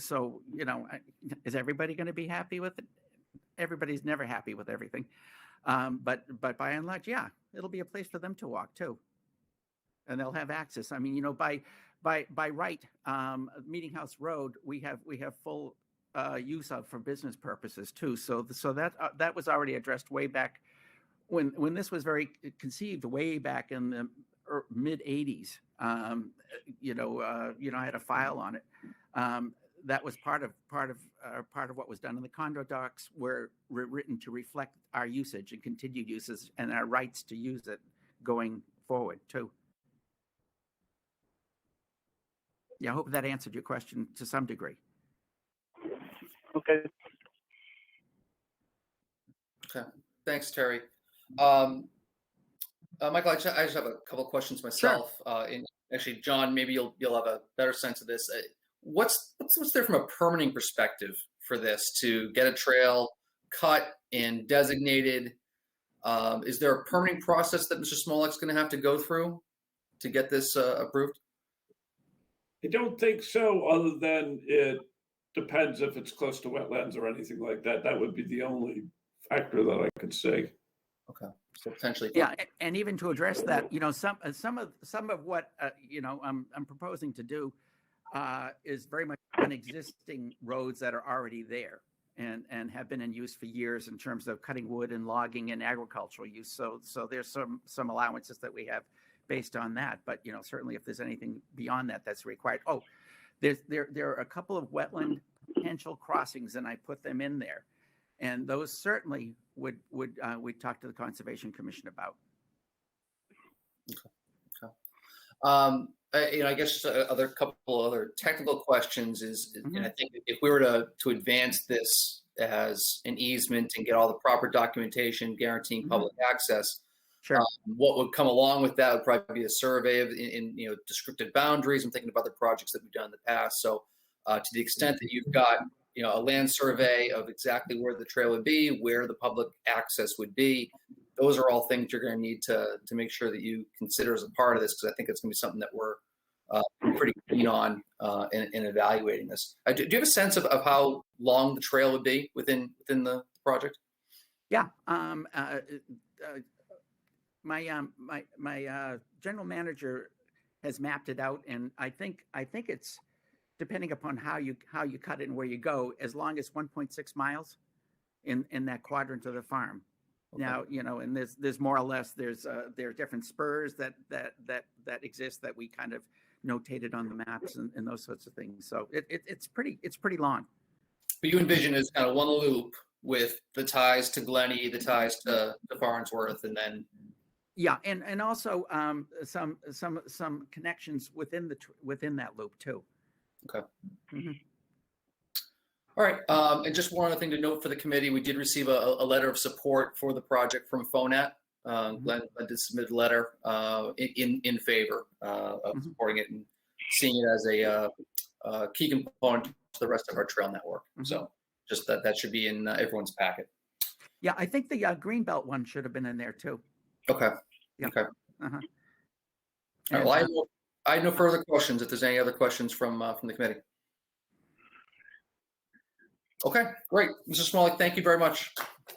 is everybody going to be happy with it? Everybody's never happy with everything. But by and large, yeah, it'll be a place for them to walk too, and they'll have access. I mean, by right, Meeting House Road, we have full use of for business purposes too. So that was already addressed way back when this was very conceived, way back in the mid '80s. I had a file on it. that was part of what was done. And the condo docs were written to reflect our usage and continued uses and our rights to use it going forward too. Yeah, I hope that answered your question to some degree. Okay. Okay, thanks, Terry. Michael, I just have a couple of questions myself. Sure. And actually, John, maybe you'll have a better sense of this. What's there from a permitting perspective for this to get a trail cut and designated? Is there a permitting process that Mr. Smallack's going to have to go through to get this approved? I don't think so, other than it depends if it's close to wetlands or anything like that. That would be the only factor that I could say. Okay, so potentially. Yeah, and even to address that, some of what I'm proposing to do is very much on existing roads that are already there and have been in use for years in terms of cutting wood and logging and agricultural use. So there's some allowances that we have based on that. But certainly if there's anything beyond that that's required. Oh, there are a couple of wetland potential crossings, and I put them in there, and those certainly would talk to the Conservation Commission about. Okay. I guess just a couple other technical questions is, and I think if we were to advance this as an easement and get all the proper documentation guaranteeing public access, sure. What would come along with that would probably be a survey of in descriptive boundaries. I'm thinking about the projects that we've done in the past. So to the extent that you've got a land survey of exactly where the trail would be, where the public access would be, those are all things you're going to need to make sure that you consider as a part of this, because I think it's going to be something that we're pretty keen on in evaluating this. Do you have a sense of how long the trail would be within the project? Yeah. My general manager has mapped it out, and I think it's, depending upon how you cut it and where you go, as long as 1.6 miles in that quadrant of the farm. Okay. Now, and there's more or less, there are different spurs that exist that we kind of notated on the maps and those sorts of things. So it's pretty long. But you envision it as kind of one loop with the ties to Glenny, the ties to Farnsworth, and then. Yeah, and also some connections within that loop too. Okay. Mm-hmm. All right. And just one other thing to note for the committee, we did receive a letter of support for the project from FONAT. Glenn did submit a letter in favor of supporting it and seeing it as a key component to the rest of our trail network. So just that should be in everyone's packet. Yeah, I think the Greenbelt one should have been in there too. Okay. Yeah. Okay. Uh-huh. All right, well, I have no further questions. If there's any other questions from the committee. Okay, great. Mr. Smallack, thank you very much.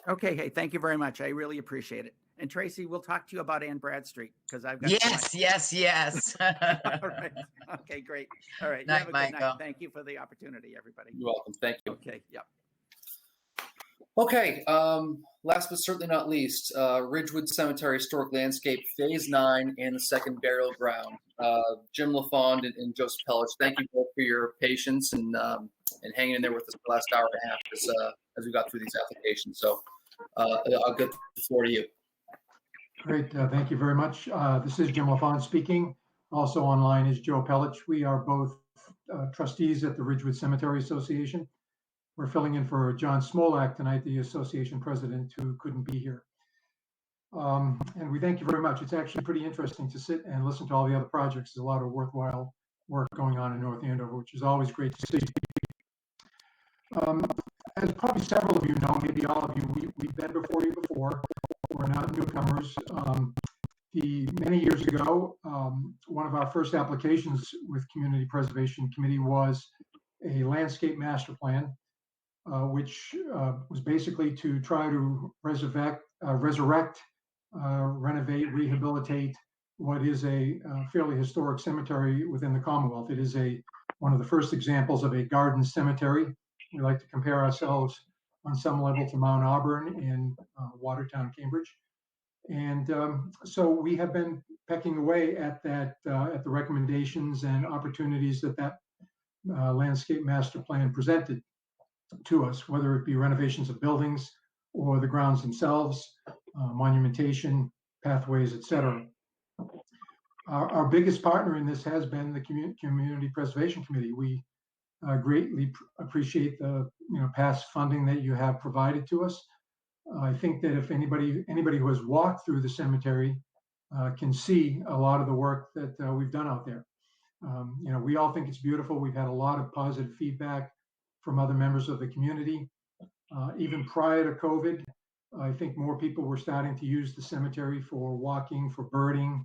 Okay, hey, thank you very much. I really appreciate it. And Tracy, we'll talk to you about Ann Bradstreet because I've got. Yes. All right. Okay, great. All right. Night, Have a good Michael. night. Thank you for the opportunity, everybody. You're welcome. Thank you. Okay. Yep. Okay. Last but certainly not least, Ridgewood Cemetery Historic Landscape Phase 9 and the second burial ground. Jim LaFond and Joseph Pellich, thank you both for your patience and hanging in there with us for the last hour and a half as we got through these applications. So I'll give the floor to you. Great. Thank you very much. This is Jim LaFond speaking. Also online is Joe Pellich. We are both trustees at the Ridgewood Cemetery Association. We're filling in for John Smallack tonight, the association president, who couldn't be here. And we thank you very much. It's actually pretty interesting to sit and listen to all the other projects. There's a lot of worthwhile work going on in North Andover, which is always great to see. As probably several of you know, maybe all of you, we've been before you before. We're not newcomers. Many years ago, one of our first applications with Community Preservation Committee was a landscape master plan, which was basically to try to resurrect, renovate, rehabilitate what is a fairly historic cemetery within the Commonwealth. It is one of the first examples of a garden cemetery. We like to compare ourselves on some level to Mount Auburn in Watertown, Cambridge. And so we have been pecking away at that, at the recommendations and opportunities that landscape master plan presented to us, whether it be renovations of buildings or the grounds themselves, monumentation, pathways, etc. Our biggest partner in this has been the Community Preservation Committee. We greatly appreciate the past funding that you have provided to us. I think that if anybody who has walked through the cemetery can see a lot of the work that we've done out there. We all think it's beautiful. We've had a lot of positive feedback from other members of the community. Even prior to COVID, I think more people were starting to use the cemetery for walking, for birding,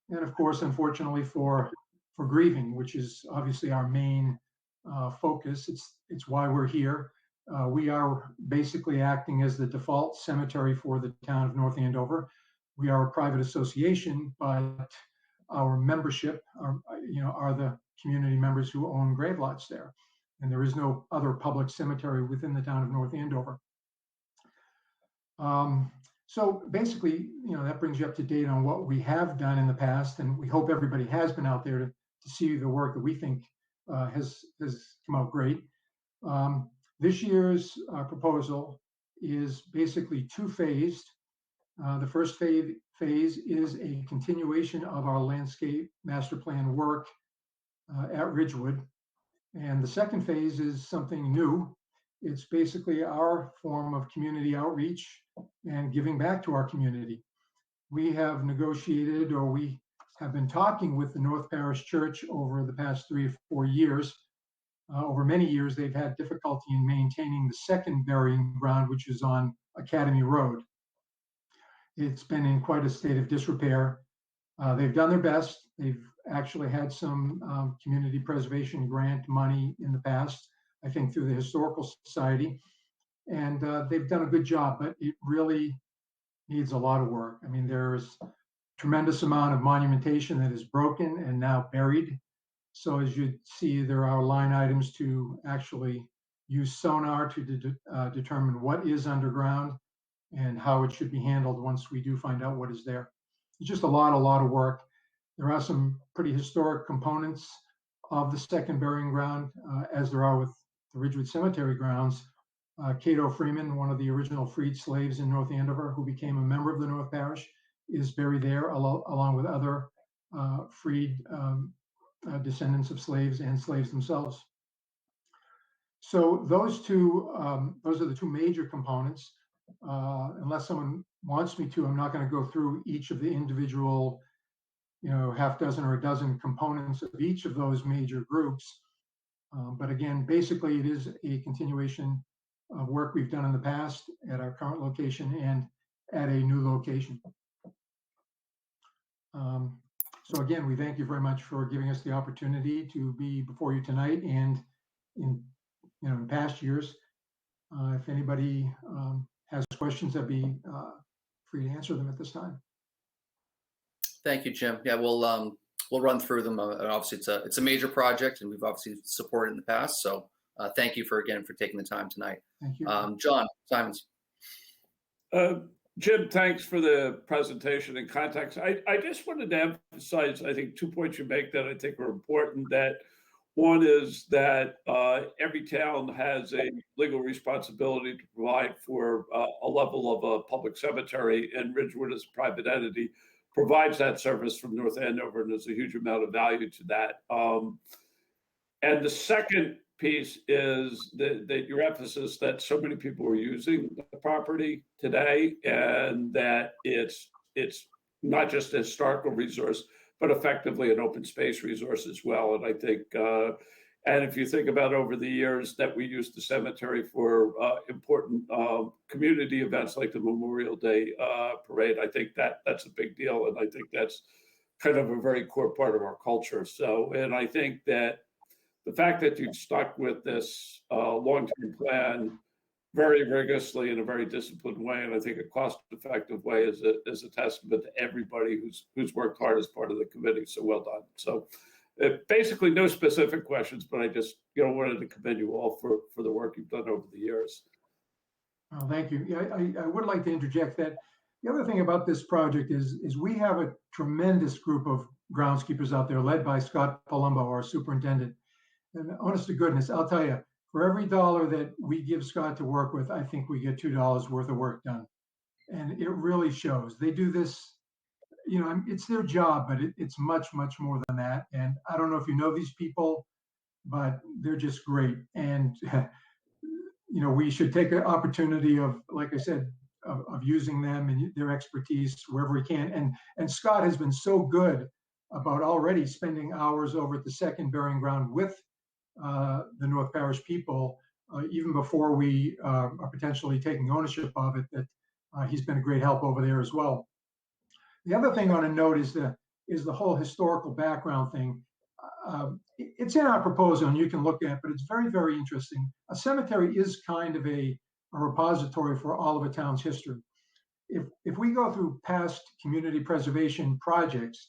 and of course, unfortunately, for grieving, which is obviously our main focus. It's why we're here. We are basically acting as the default cemetery for the town of North Andover. We are a private association, but our membership are the community members who own grave lots there. And there is no other public cemetery within the town of North Andover. So basically, that brings you up to date on what we have done in the past, and we hope everybody has been out there to see the work that we think has come out great. This year's proposal is basically two-phased. The first phase is a continuation of our landscape master plan work at Ridgewood. And the second phase is something new. It's basically our form of community outreach and giving back to our community. We have negotiated, or we have been talking with the North Parish Church over the past 3 or 4 years. Over many years, they've had difficulty in maintaining the second burying ground, which is on Academy Road. It's been in quite a state of disrepair. They've done their best. They've actually had some community preservation grant money in the past, I think through the Historical Society. And they've done a good job, but it really needs a lot of work. I mean, there's a tremendous amount of monumentation that is broken and now buried. So as you see, there are line items to actually use sonar to determine what is underground and how it should be handled once we do find out what is there. It's just a lot of work. There are some pretty historic components of the second burying ground, as there are with the Ridgewood Cemetery grounds. Cato Freeman, one of the original freed slaves in North Andover, who became a member of the North Parish, is buried there along with other freed descendants of slaves and slaves themselves. So those are the two major components. Unless someone wants me to, I'm not going to go through each of the individual, half dozen or a dozen components of each of those major groups. But again, basically, it is a continuation of work we've done in the past at our current location and at a new location. So again, we thank you very much for giving us the opportunity to be before you tonight and in past years. If anybody has questions, I'd be free to answer them at this time. Thank you, Jim. Yeah, we'll run through them. And obviously, it's a major project, and we've obviously supported it in the past. So thank you for taking the time tonight. Thank you. John Simons. Jim, thanks for the presentation and context. I just wanted to emphasize, I think, 2 points you make that I think are important. That one is that every town has a legal responsibility to provide for a level of a public cemetery, and Ridgewood as a private entity provides that service from North Andover, and there's a huge amount of value to that. And the second piece is that your emphasis that so many people are using the property today, and that it's not just a historical resource, but effectively an open space resource as well. And I think, and if you think about over the years that we used the cemetery for important community events like the Memorial Day parade, I think that's a big deal. And I think that's kind of a very core part of our culture. So, and I think that the fact that you've stuck with this long-term plan very rigorously in a very disciplined way, and I think a cost-effective way, is a testament to everybody who's worked hard as part of the committee. So well done. So basically, no specific questions, but I just wanted to commend you all for the work you've done over the years. Oh, thank you. Yeah, I would like to interject that the other thing about this project is we have a tremendous group of groundskeepers out there, led by Scott Palumbo, our superintendent. And honest to goodness, I'll tell you, for every dollar that we give Scott to work with, I think we get $2 worth of work done. And it really shows. They do this, you know, it's their job, but it's much, much more than that. And I don't know if you know these people, but they're just great. And, you know, we should take an opportunity of, like I said, of using them and their expertise wherever we can. And Scott has been so good about already spending hours over at the second burying ground with the North Parish people, even before we are potentially taking ownership of it, that he's been a great help over there as well. The other thing I want to note is the whole historical background thing. It's in our proposal and you can look at it, but it's very, very interesting. A cemetery is kind of a repository for all of a town's history. If we go through past community preservation projects,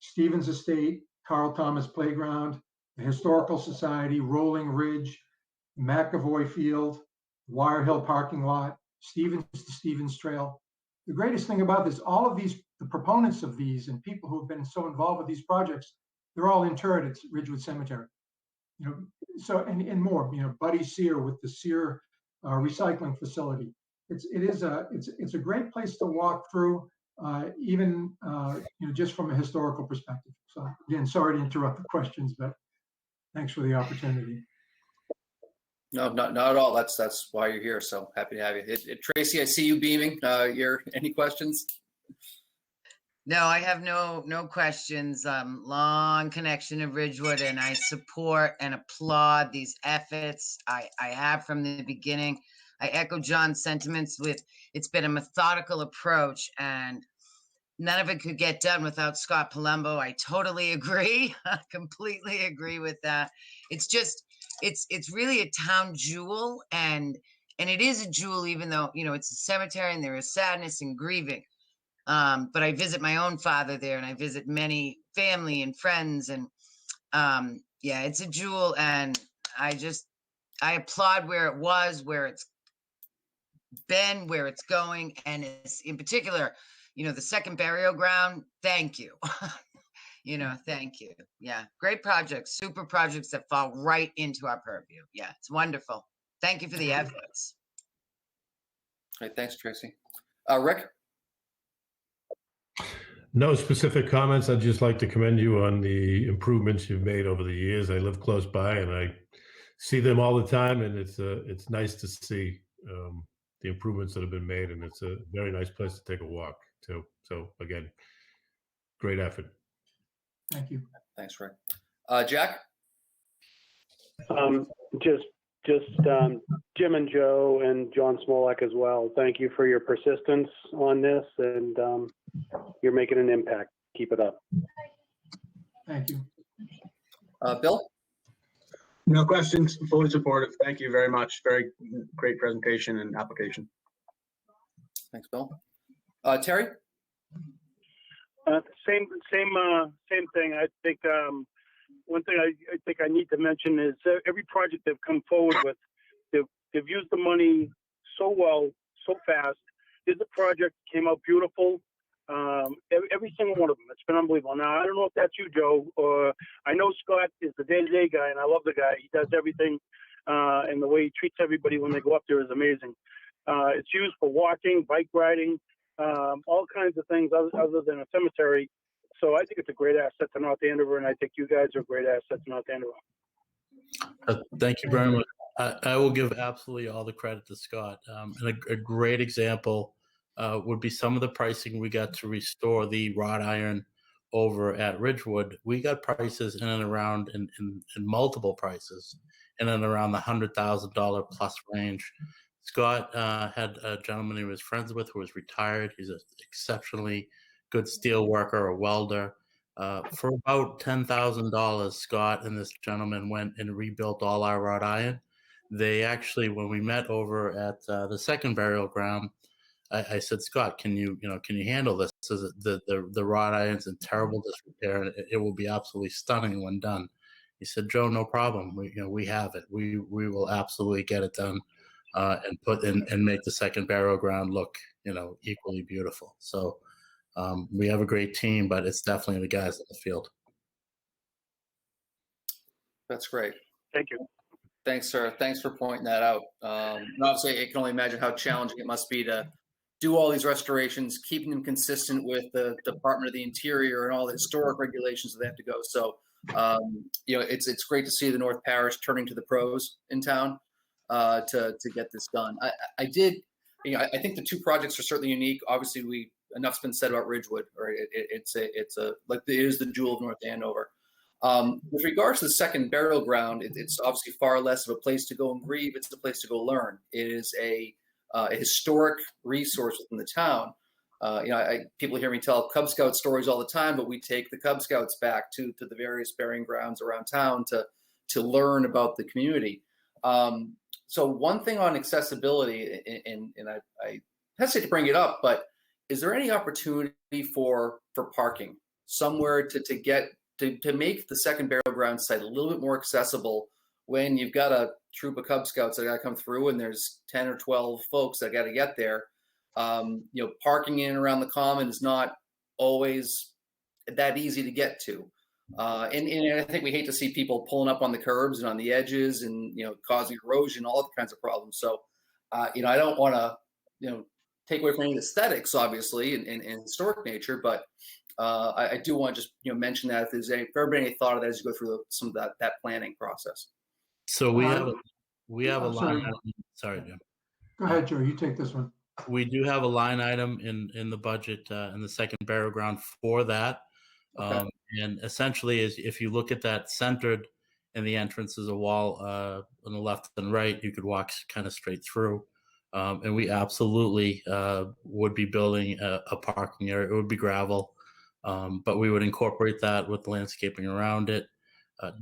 Stevens Estate, Carl Thomas Playground, the Historical Society, Rolling Ridge, McAvoy Field, Wire Hill Parking Lot, Stevens to Stevens Trail. The greatest thing about this, all of these, the proponents of these and people who have been so involved with these projects, they're all interred at Ridgewood Cemetery. You know, so and more. You know, Buddy Sear with the Sear recycling facility. It's a great place to walk through, even you know, just from a historical perspective. So again, sorry to interrupt the questions, but thanks for the opportunity. No, not at all. That's why you're here. So happy to have you. Tracy, I see you beaming. Any questions? No, I have no questions. Long connection to Ridgewood, and I support and applaud these efforts. I have from the beginning. I echo John's sentiments with it's been a methodical approach, and none of it could get done without Scott Palumbo. I totally agree. I completely agree with that. It's just it's really a town jewel, and it is a jewel, even though, you know, it's a cemetery and there is sadness and grieving. But I visit my own father there, and I visit many family and friends, and yeah, it's a jewel. And I applaud where it was, where it's been, where it's going, and it's in particular, you know, the second burial ground. Thank you. You know, thank you. Yeah, great projects, super projects that fall right into our purview. Yeah, it's wonderful. Thank you for the efforts. All right, thanks, Tracy. Rick? No specific comments. I'd just like to commend you on the improvements you've made over the years. I live close by and I see them all the time, and it's nice to see the improvements that have been made, and it's a very nice place to take a walk too. So again, great effort. Thank you. Thanks, Rick. Jack? Just Jim and Joe and John Smallack as well. Thank you for your persistence on this, and you're making an impact. Keep it up. Thank you. Bill? No questions. Fully supportive. Thank you very much. Very great presentation and application. Thanks, Bill. Terry? Same thing. I think one thing I think I need to mention is every project they've come forward with, they've used the money so well, so fast. Did the project, came out beautiful. Every single one of them. It's been unbelievable. Now, I don't know if that's you, Joe, or I know Scott is the day-to-day guy, and I love the guy. He does everything, and the way he treats everybody when they go up there is amazing. It's used for walking, bike riding, all kinds of things other than a cemetery. So I think it's a great asset to North Andover, and I think you guys are a great asset to North Andover. Thank you very much. I will give absolutely all the credit to Scott. And a great example would be some of the pricing we got to restore the wrought iron over at Ridgewood. We got prices in and around in multiple prices in and around the $100,000 plus range. Scott had a gentleman he was friends with who was retired. He's an exceptionally good steel worker, a welder. For about $10,000, Scott and this gentleman went and rebuilt all our wrought iron. They actually, when we met over at the second burial ground, I said, Scott, can you handle this? The wrought iron's in terrible disrepair, and it will be absolutely stunning when done. He said, Joe, no problem. We have it. We will absolutely get it done, and put in and make the second burial ground look, equally beautiful. So we have a great team, but it's definitely the guys in the field. That's great. Thank you. Thanks, sir. Thanks for pointing that out. And obviously, I can only imagine how challenging it must be to do all these restorations, keeping them consistent with the Department of the Interior and all the historic regulations that they have to go. So, it's great to see the North Parish turning to the pros in town to get this done. I think the two projects are certainly unique. Obviously, enough's been said about Ridgewood, or it is the jewel of North Andover. With regards to the second burial ground, it's obviously far less of a place to go and grieve. It's a place to go learn. It is a historic resource within the town. People hear me tell Cub Scout stories all the time, but we take the Cub Scouts back to the various burying grounds around town to learn about the community. So one thing on accessibility, and I hesitate to bring it up, but is there any opportunity for parking somewhere to make the second burial ground site a little bit more accessible when you've got a troop of Cub Scouts that got to come through and there's 10 or 12 folks that got to get there? Parking in and around the common is not always that easy to get to. And I think we hate to see people pulling up on the curbs and on the edges and, causing erosion, all the kinds of problems. So, I don't want to, take away from any aesthetics, obviously, and historic nature, but I do want to just, mention that if there's any thought of that as you go through some of that planning process. So we have a line item. Sorry, Jim. Go ahead, Joe. You take this one. We do have a line item in the budget in the second burial ground for that. Okay. And essentially, if you look at that centered in the entrance is a wall on the left and right, you could walk kind of straight through. And we absolutely would be building a parking area. It would be gravel, but we would incorporate that with landscaping around it.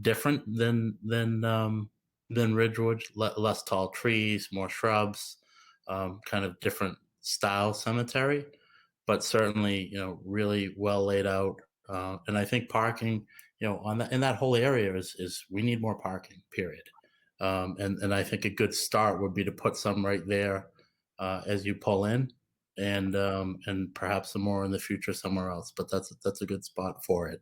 Different than Ridgewood, less tall trees, more shrubs, kind of different style cemetery, but certainly really well laid out. And I think parking, in that whole area is we need more parking. Period. And I think a good start would be to put some right there as you pull in, and perhaps some more in the future somewhere else. But that's a good spot for it.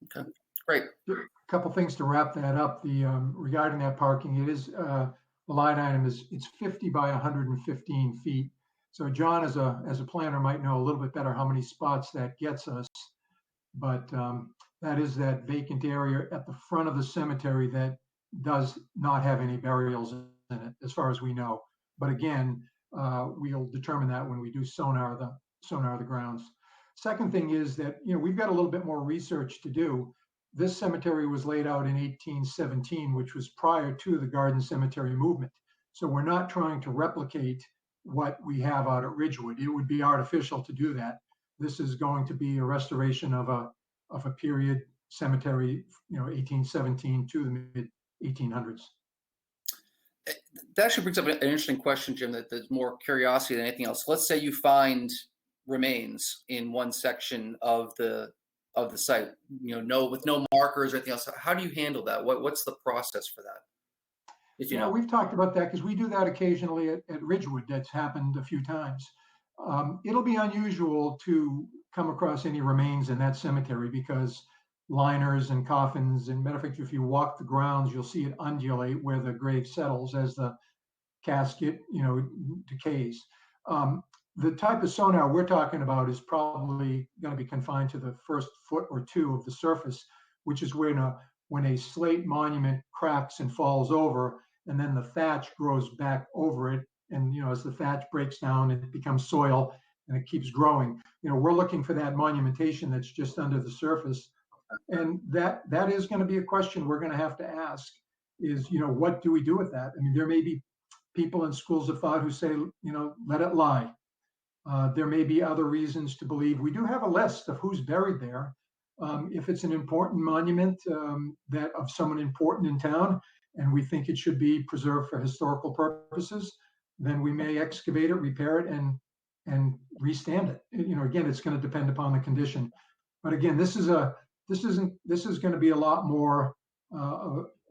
Okay, great. A couple things to wrap that up. Regarding that parking, it is the line item it's 50 by 115 feet. So John, as a planner, might know a little bit better how many spots that gets us. But that is that vacant area at the front of the cemetery that does not have any burials in it, as far as we know. But again, we'll determine that when we do sonar the grounds. Second thing is that we've got a little bit more research to do. This cemetery was laid out in 1817, which was prior to the garden cemetery movement. So we're not trying to replicate what we have out at Ridgewood. It would be artificial to do that. This is going to be a restoration of a period cemetery, 1817 to the mid 1800s. That actually brings up an interesting question, Jim, that there's more curiosity than anything else. Let's say you find remains in one section of the site, with no markers or anything else. How do you handle that? What's the process for that? If you know. We've talked about that because we do that occasionally at Ridgewood. That's happened a few times. It'll be unusual to come across any remains in that cemetery because liners and coffins, and matter of fact, if you walk the grounds, you'll see it undulate where the grave settles as the casket, decays. The type of sonar we're talking about is probably going to be confined to the first foot or two of the surface, which is when a slate monument cracks and falls over, and then the thatch grows back over it. And as the thatch breaks down, it becomes soil and it keeps growing. We're looking for that monumentation that's just under the surface. And that is going to be a question we're going to have to ask is, what do we do with that? I mean, there may be people in schools of thought who say, let it lie. There may be other reasons to believe. We do have a list of who's buried there. If it's an important monument that of someone important in town, and we think it should be preserved for historical purposes, then we may excavate it, repair it, and restand it. Again, it's going to depend upon the condition. But again, this is going to be a lot more.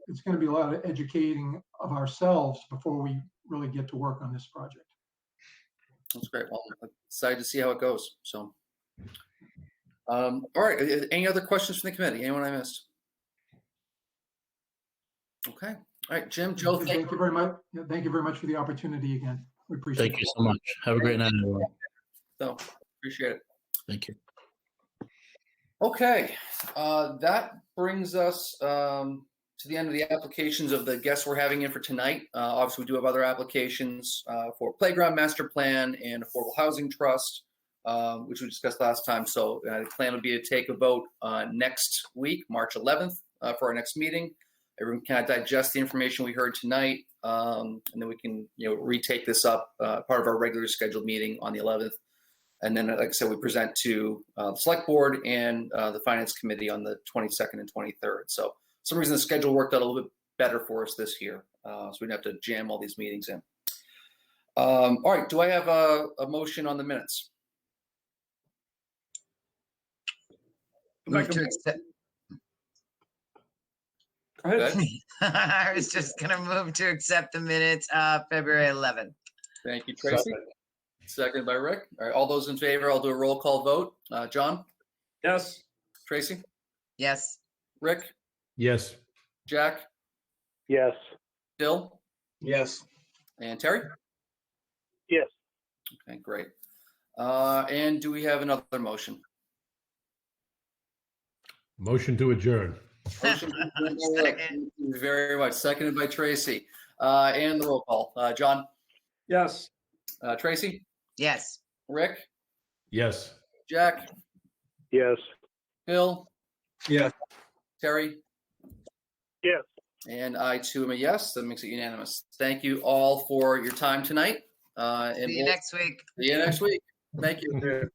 It's going to be a lot of educating of ourselves before we really get to work on this project. That's great. Well, I'm excited to see how it goes. So, all right. Any other questions from the committee? Anyone I missed? Okay. All right, Jim, Joe, Thank you very much. Yeah, thank you very much for the opportunity again. We appreciate it. Thank you so much. Have a great night, everyone. So appreciate it. Thank you. Okay, that brings us to the end of the applications of the guests we're having in for tonight. Obviously, we do have other applications for Playground Master Plan and Affordable Housing Trust, which we discussed last time. So the plan would be to take a vote next week, March 11th, for our next meeting. Everyone can digest the information we heard tonight, and then we can retake this up, part of our regular scheduled meeting on the 11th. And then, like I said, we present to the Select Board and the Finance Committee on the 22nd and 23rd. So for some reason, the schedule worked out a little bit better for us this year. So we didn't have to jam all these meetings in. All right, do I have a motion on the minutes? Move to accept. Go ahead. I was just going to move to accept the minutes of February 11th. Thank you, Tracy. Second by Rick. All right, all those in favor, I'll do a roll call vote. John? Yes. Tracy? Yes. Rick? Yes. Jack? Yes. Bill? Yes. And Terry? Yes. Okay, great. And do we have another motion? Motion to adjourn. Motion to adjourn. Thank you very much. Seconded by Tracy. And the roll call. John? Yes. Tracy? Yes. Rick? Yes. Jack? Yes. Bill? Yes. Terry? Yes. And I too am a yes. That makes it unanimous. Thank you all for your time tonight. And See you next week. See you next week. Thank you.